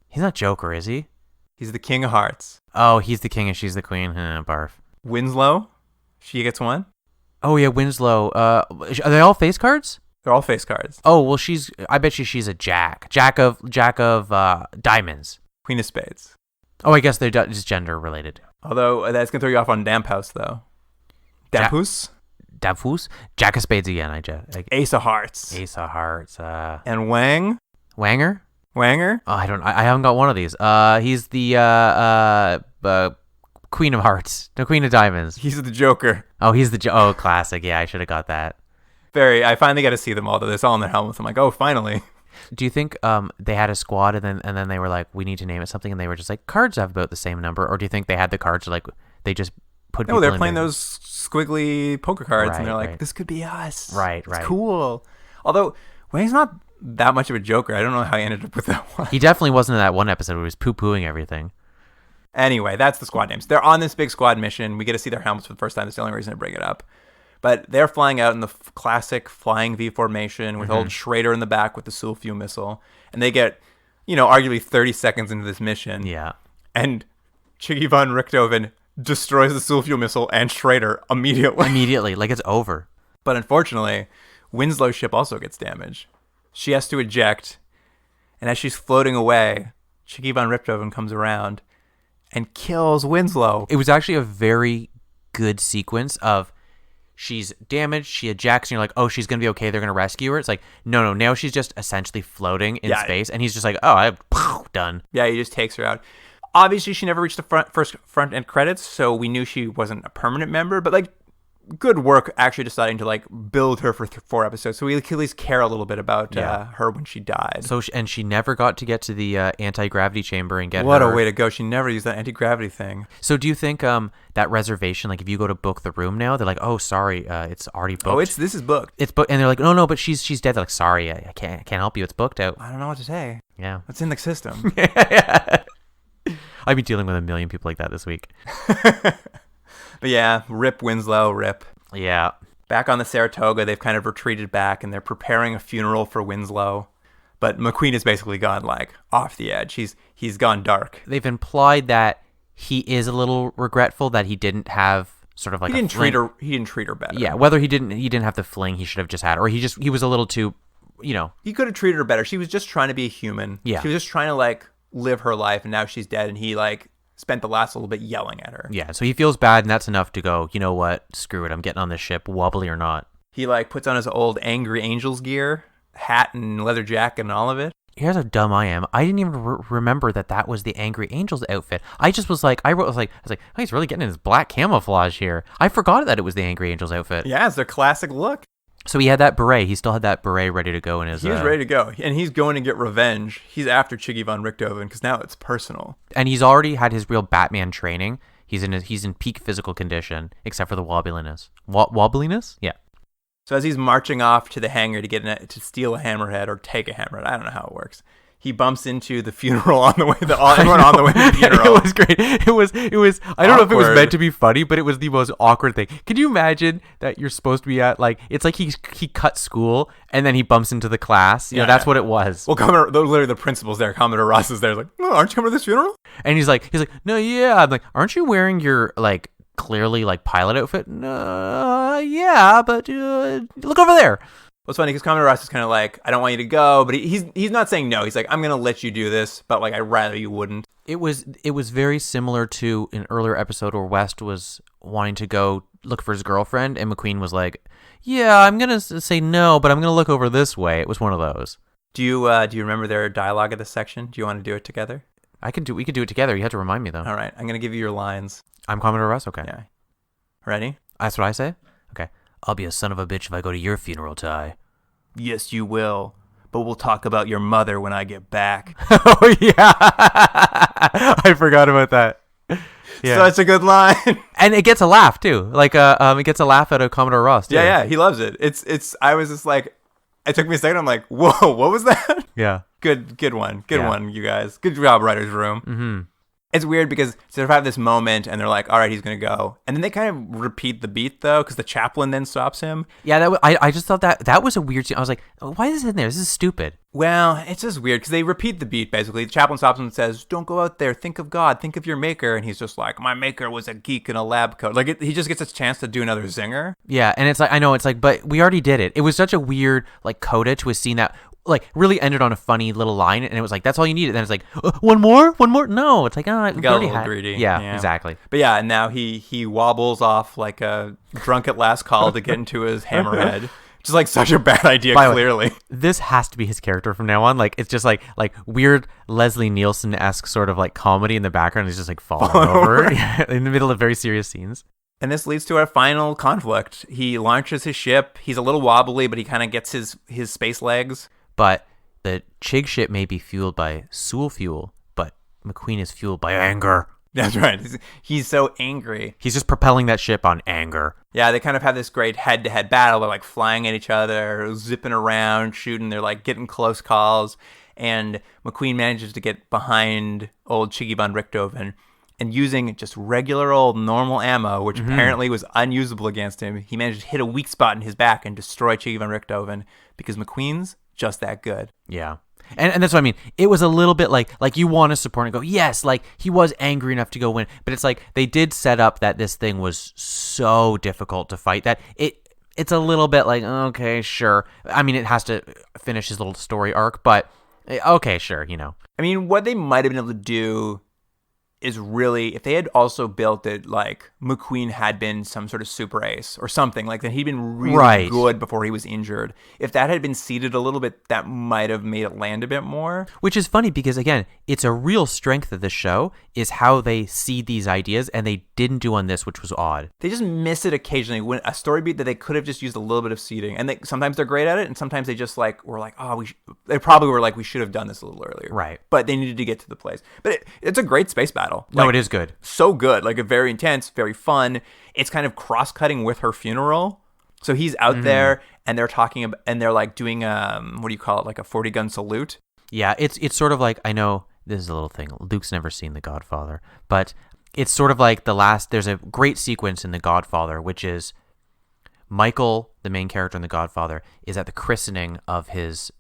He's not Joker, is he? He's the King of Hearts. Oh, he's the king and she's the queen. Barf. Winslow, she gets one. Oh yeah, Winslow. Are they all face cards? They're all face cards. Oh well, I bet she's a Jack of diamonds. Queen of Spades. Oh, I guess they're just gender related. Although that's gonna throw you off on Damp House though. Dampus? Jack of Spades again. Ace of Hearts. And Wang? Wanger? Oh, I haven't got one of these. He's the Queen of Hearts. No, Queen of Diamonds. He's the Joker. Oh, he's the classic. Yeah, I should have got that. I finally got to see them all though. They're all in their helmets. I'm like, oh, finally. Do you think they had a squad and then they were like, we need to name it something, and they were just like, cards have about the same number, or do you think they had the cards like they just put? No, they're playing those squiggly poker cards, right, and they're like, right. This could be us. Right. It's cool. Although Wayne's not that much of a Joker. I don't know how he ended up with that one. He definitely wasn't in that one episode where he was poo-pooing everything. Anyway, that's the squad names. They're on this big squad mission. We get to see their helmets for the first time. That's the only reason to bring it up. But they're flying out in the classic flying V formation with old Schrader in the back with the Sul Fuel missile. And they get, arguably 30 seconds into this mission. Yeah. And Chiggy Von Richthofen destroys the Sul Fuel missile and Schrader immediately. Like it's over. But unfortunately, Winslow's ship also gets damaged. She has to eject. And as she's floating away, Chiggy Von Richthofen comes around and kills Winslow. It was actually a very good sequence of she's damaged, she ejects, and you're like, oh, she's going to be okay, they're going to rescue her. It's like, no, now she's just essentially floating in space, and he's just like, done. Yeah, he just takes her out. Obviously, she never reached the first front end credits, so we knew she wasn't a permanent member, but like, good work actually deciding to like build her for 4 episodes, so we at least care a little bit about her when she died. So she never got to get to the anti-gravity chamber and get what her. a way to go. She never used that anti-gravity thing. So do you think that reservation, like if you go to book the room now, they're like, oh, sorry, it's already booked. This is booked. It's booked, and they're like, no, but she's dead. They're like, sorry, I can't help you. It's booked out. I don't know what to say. Yeah, it's in the system. I've been dealing with a million people like that this week. But yeah, rip Winslow, rip. Yeah. Back on the Saratoga, they've kind of retreated back, and they're preparing a funeral for Winslow. But McQueen has basically gone like off the edge. He's gone dark. They've implied that he is a little regretful that he didn't have sort of like he didn't treat her better. Yeah, whether he didn't have the fling he should have just had, or he was a little too, He could have treated her better. She was just trying to be a human. Yeah. She was just trying to like live her life, and now she's dead, and he like spent the last little bit yelling at her. Yeah, so he feels bad, and that's enough to go, you know what, screw it, I'm getting on this ship, wobbly or not. He like puts on his old Angry Angels gear, hat and leather jacket and all of it. Here's how dumb I am. I didn't even remember that was the Angry Angels outfit. I just was like, I was like, oh, he's really getting his black camouflage here. I forgot that it was the Angry Angels outfit. Yeah, it's their classic look. So he had that beret. He still had that beret ready to go in his... He was ready to go. And he's going to get revenge. He's after Chiggy Von Richthofen because now it's personal. And he's already had his real Batman training. He's in peak physical condition, except for the wobbliness. Wobbliness? Yeah. So as he's marching off to the hangar to steal a hammerhead or take a hammerhead, I don't know how it works. He bumps into the funeral on the way. Everyone on the way to the funeral. It was great. It was. I don't know if it was meant to be funny, but it was the most awkward thing. Can you imagine that you're supposed to be at like? It's like he cut school and then he bumps into the class. You know, that's what it was. Well, literally the principal's there. Commodore Ross is there. Like, oh, aren't you coming to this funeral? And he's like, no, yeah. I'm like, aren't you wearing your like clearly like pilot outfit? No, yeah, but look over there. Well, it's funny because Commodore Ross is kind of like, I don't want you to go, but he's not saying no. He's like, I'm gonna let you do this, but like I'd rather you wouldn't. It was very similar to an earlier episode where West was wanting to go look for his girlfriend, and McQueen was like, yeah, I'm gonna say no, but I'm gonna look over this way. It was one of those. Do you remember their dialogue of this section? Do you want to do it together? We could do it together. You have to remind me though. All right, I'm gonna give you your lines. I'm Commodore Ross. Okay. Yeah. Ready? That's what I say. Okay. I'll be a son of a bitch if I go to your funeral, Ty. Yes, you will. But we'll talk about your mother when I get back. Oh, yeah. I forgot about that. Yeah. Such a good line. And it gets a laugh, too. Like, it gets a laugh out of Commodore Ross, too. Yeah, he loves it. I was just like, it took me a second. I'm like, whoa, what was that? Yeah. Good one. Good one, you guys. Good job, writer's room. Mm-hmm. It's weird because they have this moment and they're like, all right, he's going to go. And then they kind of repeat the beat, though, because the chaplain then stops him. Yeah, I just thought that was a weird scene. I was like, why is this in there? This is stupid. Well, it's just weird because they repeat the beat, basically. The chaplain stops him and says, don't go out there. Think of God. Think of your maker. And he's just like, my maker was a geek in a lab coat. Like, he just gets a chance to do another zinger. Yeah, and it's like, I know, it's like, but we already did it. It was such a weird, like, coda to a scene that like really ended on a funny little line, and it was like, that's all you needed. And then it's like, one more. No, it's like, oh, we got a little greedy. Yeah, exactly. But yeah, and now he wobbles off like a drunk at last call to get into his hammerhead. Just like such a bad idea, clearly. This has to be his character from now on. Like, it's just like weird Leslie Nielsen-esque sort of like comedy in the background. He's just like falling over in the middle of very serious scenes. And this leads to our final conflict. He launches his ship. He's a little wobbly, but he kind of gets his space legs. But the Chig ship may be fueled by Soul fuel, but McQueen is fueled by anger. That's right. He's so angry. He's just propelling that ship on anger. Yeah, they kind of have this great head-to-head battle. They're like flying at each other, zipping around, shooting. They're like getting close calls. And McQueen manages to get behind old Chiggy Von Richthofen. And using just regular old normal ammo, which apparently was unusable against him, he managed to hit a weak spot in his back and destroy Chiggy Von Richthofen because McQueen's just that good. Yeah. And that's what I mean. It was a little bit like you want to support and go, yes, like he was angry enough to go win. But it's like they did set up that this thing was so difficult to fight that it's a little bit like, okay, sure. I mean, it has to finish his little story arc, but okay, sure, you know. I mean, what they might have been able to do is really, if they had also built it like McQueen had been some sort of super ace or something, like that he'd been really good before he was injured. If that had been seeded a little bit, that might have made it land a bit more. Which is funny because, again, it's a real strength of the show is how they seed these ideas, and they didn't do on this, which was odd. They just miss it occasionally when a story beat that they could have just used a little bit of seeding, and sometimes they're great at it, and sometimes they just like were like, oh, they probably were like, we should have done this a little earlier, right? But they needed to get to the place. But it's a great space battle. No, it is good, so good, like a very intense, very fun. It's kind of cross-cutting with her funeral. So he's out there, and they're talking about, and they're like doing what do you call it, like a 40-gun salute? Yeah, it's sort of like, I know this is a little thing. Luke's never seen The Godfather, but it's sort of like there's a great sequence in The Godfather, which is Michael, the main character in The Godfather, is at the christening of his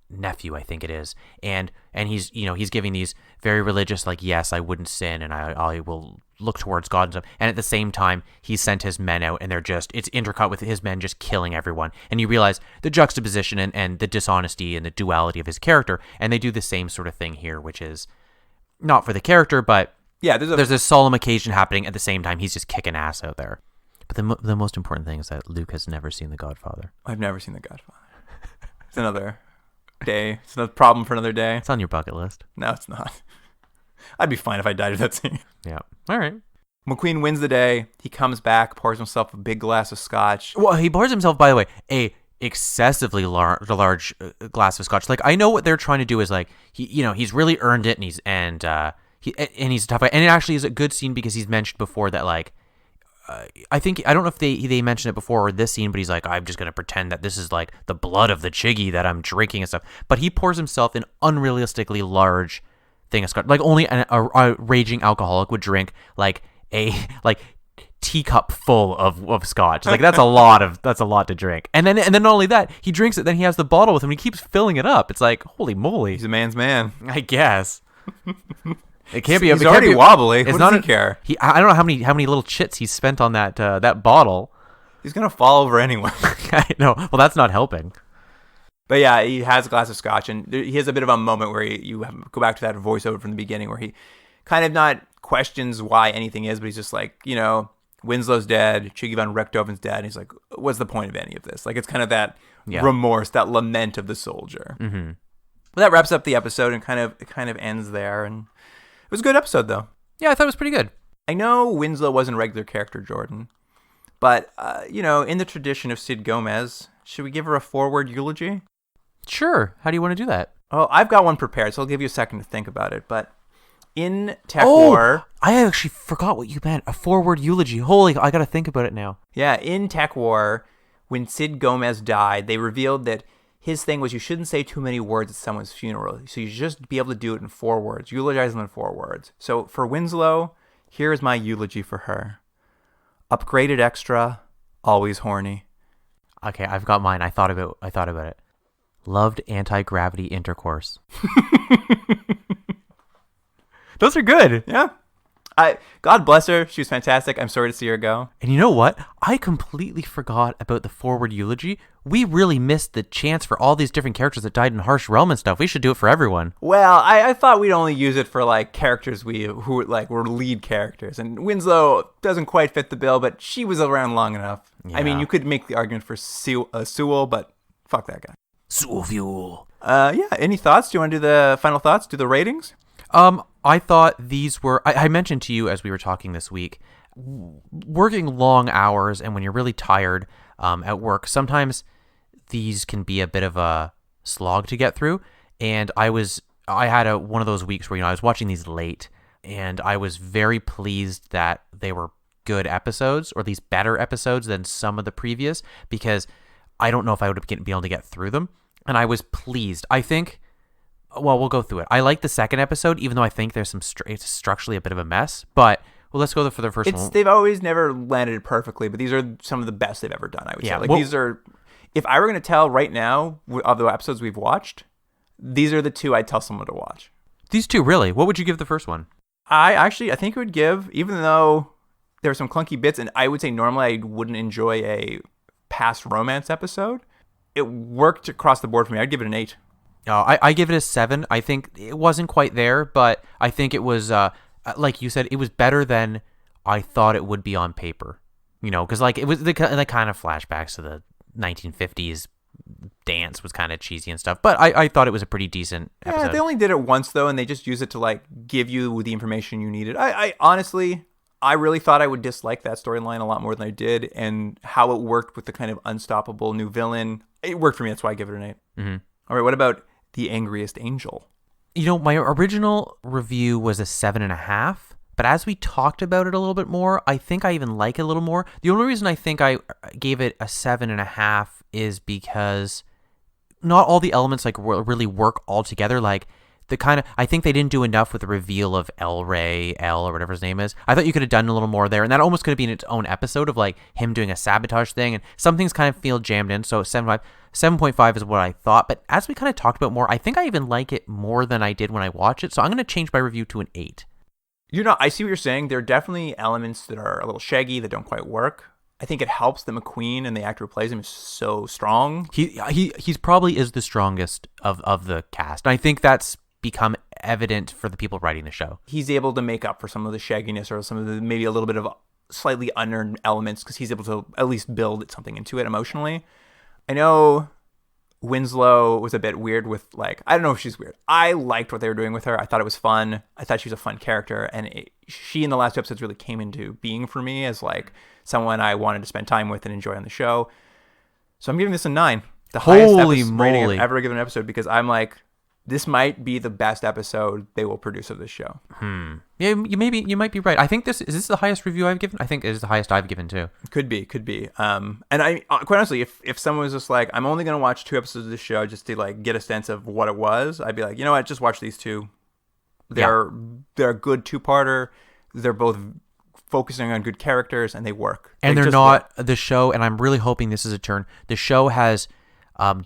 nephew, I think it is, and he's giving these very religious, like, yes, I wouldn't sin, and I will look towards God and stuff, and at the same time he sent his men out, and it's intercut with his men just killing everyone, and you realize the juxtaposition and the dishonesty and the duality of his character, and they do the same sort of thing here, which is not for the character, but yeah, there's this solemn occasion happening at the same time he's just kicking ass out there. But the most important thing is that Luke has never seen The Godfather. I've never seen The Godfather. It's another day. It's another problem for another day. It's on your bucket list. No, it's not. I'd be fine if I died of that scene. Yeah. All right. McQueen wins the day. He comes back, pours himself a big glass of scotch. Well, he pours himself, by the way, a excessively large glass of scotch. Like, I know what they're trying to do is like he's really earned it, and he's a tough guy. And it actually is a good scene because he's mentioned before that like. I don't know if they mentioned it before or this scene, but he's like, I'm just going to pretend that this is like the blood of the Chiggy that I'm drinking and stuff. But he pours himself an unrealistically large thing of scotch. Like only a raging alcoholic would drink like a teacup full of scotch. Like that's a lot to drink. And then not only that, he drinks it, then he has the bottle with him and he keeps filling it up. It's like, holy moly. He's a man's man. I guess. It can't be. He's already wobbly. What does he care? I don't know how many little chits he's spent on that bottle. He's gonna fall over anyway. I know. Well, that's not helping. But yeah, he has a glass of scotch, and he has a bit of a moment where you go back to that voiceover from the beginning, where he kind of not questions why anything is, but he's just like, Winslow's dead, Chiggy Von Richthofen's dead, and he's like, what's the point of any of this? Like, it's kind of that remorse, that lament of the soldier. Mm-hmm. But that wraps up the episode, and it kind of ends there, and it was a good episode, though. Yeah, I thought it was pretty good. I know Winslow wasn't a regular character, Jordan, but, in the tradition of Sid Gomez, should we give her a forward eulogy? Sure. How do you want to do that? Oh, I've got one prepared, so I'll give you a second to think about it, but in Tech War... I actually forgot what you meant. A forward eulogy. Holy, I got to think about it now. Yeah, in Tech War, when Sid Gomez died, they revealed that his thing was you shouldn't say too many words at someone's funeral. So you should just be able to do it in 4 words. Eulogize them in 4 words. So for Winslow, here is my eulogy for her. Upgraded extra, always horny. Okay, I've got mine. I thought about it. Loved anti-gravity intercourse. Those are good. Yeah. God bless her. She was fantastic. I'm sorry to see her go. And you know what? I completely forgot about the forward eulogy. We really missed the chance for all these different characters that died in Harsh Realm and stuff. We should do it for everyone. Well, I thought we'd only use it for like characters who like were lead characters. And Winslow doesn't quite fit the bill, but she was around long enough. Yeah. I mean, you could make the argument for Sewell, but fuck that guy. Sewell Fuel. Yeah. Any thoughts? Do you want to do the final thoughts? Do the ratings? I thought these were, I mentioned to you as we were talking this week, working long hours and when you're really tired at work, sometimes these can be a bit of a slog to get through. And I had one of those weeks where, I was watching these late and I was very pleased that they were good episodes, or at least better episodes than some of the previous, because I don't know if I would have been able to get through them. And I was pleased. I think... Well, we'll go through it. I like the second episode, even though I think there's it's structurally a bit of a mess. But let's go for the first one. They've always never landed perfectly, but these are some of the best they've ever done, I would say. Like, these are, if I were going to tell right now of the episodes we've watched, these are the 2 I'd tell someone to watch. These 2, really? What would you give the first one? I think it would give, even though there were some clunky bits, and I would say normally I wouldn't enjoy a past romance episode, it worked across the board for me. I'd give it an 8. I give it a 7. I think it wasn't quite there, but I think it was a like you said, it was better than I thought it would be on paper. Because like it was the kind of flashbacks to the 1950s dance was kind of cheesy and stuff. But I thought it was a pretty decent episode. Yeah, they only did it once though, and they just used it to like give you the information you needed. I honestly, I really thought I would dislike that storyline a lot more than I did, and how it worked with the kind of unstoppable new villain. It worked for me. That's why I give it an 8. Mm-hmm. All right, what about The Angriest Angel? My original review was a 7.5. But as we talked about it a little bit more, I think I even like it a little more. The only reason I think I gave it a 7.5 is because not all the elements like really work all together. Like I think they didn't do enough with the reveal of El Rey, or whatever his name is. I thought you could have done a little more there, and that almost could have been its own episode of like him doing a sabotage thing, and some things kind of feel jammed in. So 7.5 is what I thought. But as we kind of talked about more, I think I even like it more than I did when I watched it. So I'm going to change my review to an 8. I see what you're saying. There are definitely elements that are a little shaggy that don't quite work. I think it helps that McQueen and the actor who plays him is so strong. He's probably is the strongest of the cast. And I think that's become evident for the people writing the show. He's able to make up for some of the shagginess or some of the maybe a little bit of slightly unearned elements because he's able to at least build something into it emotionally. I know Winslow was a bit weird with like, I don't know if she's weird. I liked what they were doing with her. I thought it was fun. I thought she was a fun character. And she in the last 2 episodes really came into being for me as like someone I wanted to spend time with and enjoy on the show. So I'm giving this a 9. The highest rating I've ever given an episode because I'm like, this might be the best episode they will produce of this show. Yeah, you might be right. I think is this the highest review I've given? I think it is the highest I've given too. Could be. And I quite honestly, if someone was just like, I'm only going to watch 2 episodes of this show just to like get a sense of what it was, I'd be like, you know what, just watch these 2. They're a good 2-parter. They're both focusing on good characters and they work. And they're not the show. And I'm really hoping this is a turn. The show has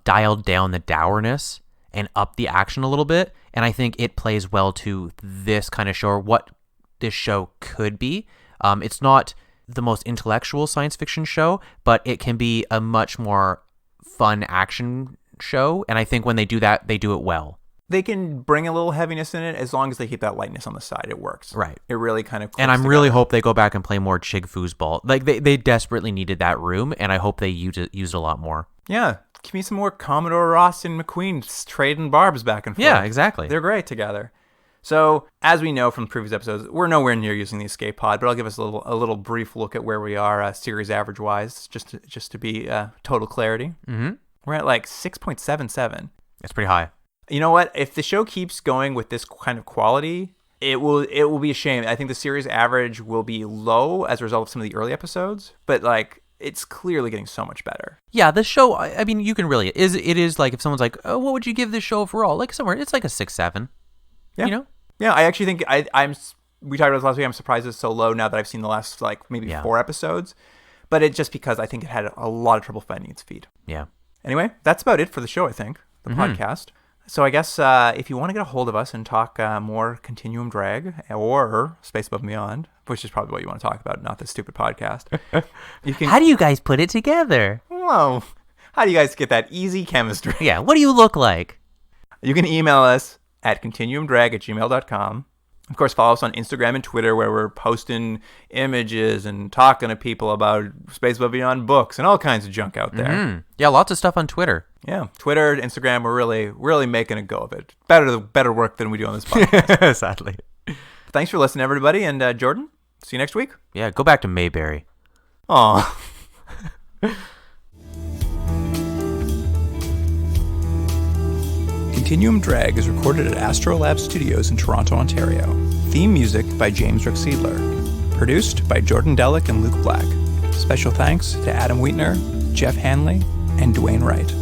dialed down the dourness and up the action a little bit, and I think it plays well to this kind of show, or what this show could be. It's not the most intellectual science fiction show, but it can be a much more fun action show, and I think when they do that, they do it well. They can bring a little heaviness in it as long as they keep that lightness on the side. It works. Right. It really kind of and I'm really hope they go back and play more Chig Foosball. Like, they desperately needed that room, and I hope they use it a lot more. Yeah. Give me some more Commodore Ross and McQueen trading barbs back and forth. Yeah, exactly. They're great together. So, as we know from previous episodes, we're nowhere near using the escape pod, but I'll give us a little brief look at where we are series average-wise, just to be total clarity. Mm-hmm. We're at like 6.77. It's pretty high. You know what? If the show keeps going with this kind of quality, it will be a shame. I think the series average will be low as a result of some of the early episodes, but like, it's clearly getting so much better. Yeah, the show, I mean, you can really, it is like, if someone's like, oh, what would you give this show overall? Like somewhere, it's like a 6-7. Yeah. You know? Yeah, I actually think we talked about this last week, I'm surprised it's so low now that I've seen the last like maybe 4 episodes. But it's just because I think it had a lot of trouble finding its feed. Yeah. Anyway, that's about it for the show, I think, the podcast. So I guess if you want to get a hold of us and talk more Continuum Drag or Space Above and Beyond, which is probably what you want to talk about, not this stupid podcast. How do you guys put it together? Whoa. How do you guys get that easy chemistry? Yeah, what do you look like? You can email us at continuumdrag@gmail.com. Of course, follow us on Instagram and Twitter where we're posting images and talking to people about Space Above and Beyond books and all kinds of junk out there. Mm-hmm. Yeah, lots of stuff on Twitter. Yeah, Twitter, Instagram, we're really making a go of it. Better work than we do on this podcast. Sadly. Thanks for listening, everybody. And Jordan, see you next week. Yeah, go back to Mayberry. Aw. Continuum Drag is recorded at Astrolab Studios in Toronto, Ontario. Theme music by James Ruxedler. Produced by Jordan Delick and Luke Black. Special thanks to Adam Wheatner, Jeff Hanley, and Dwayne Wright.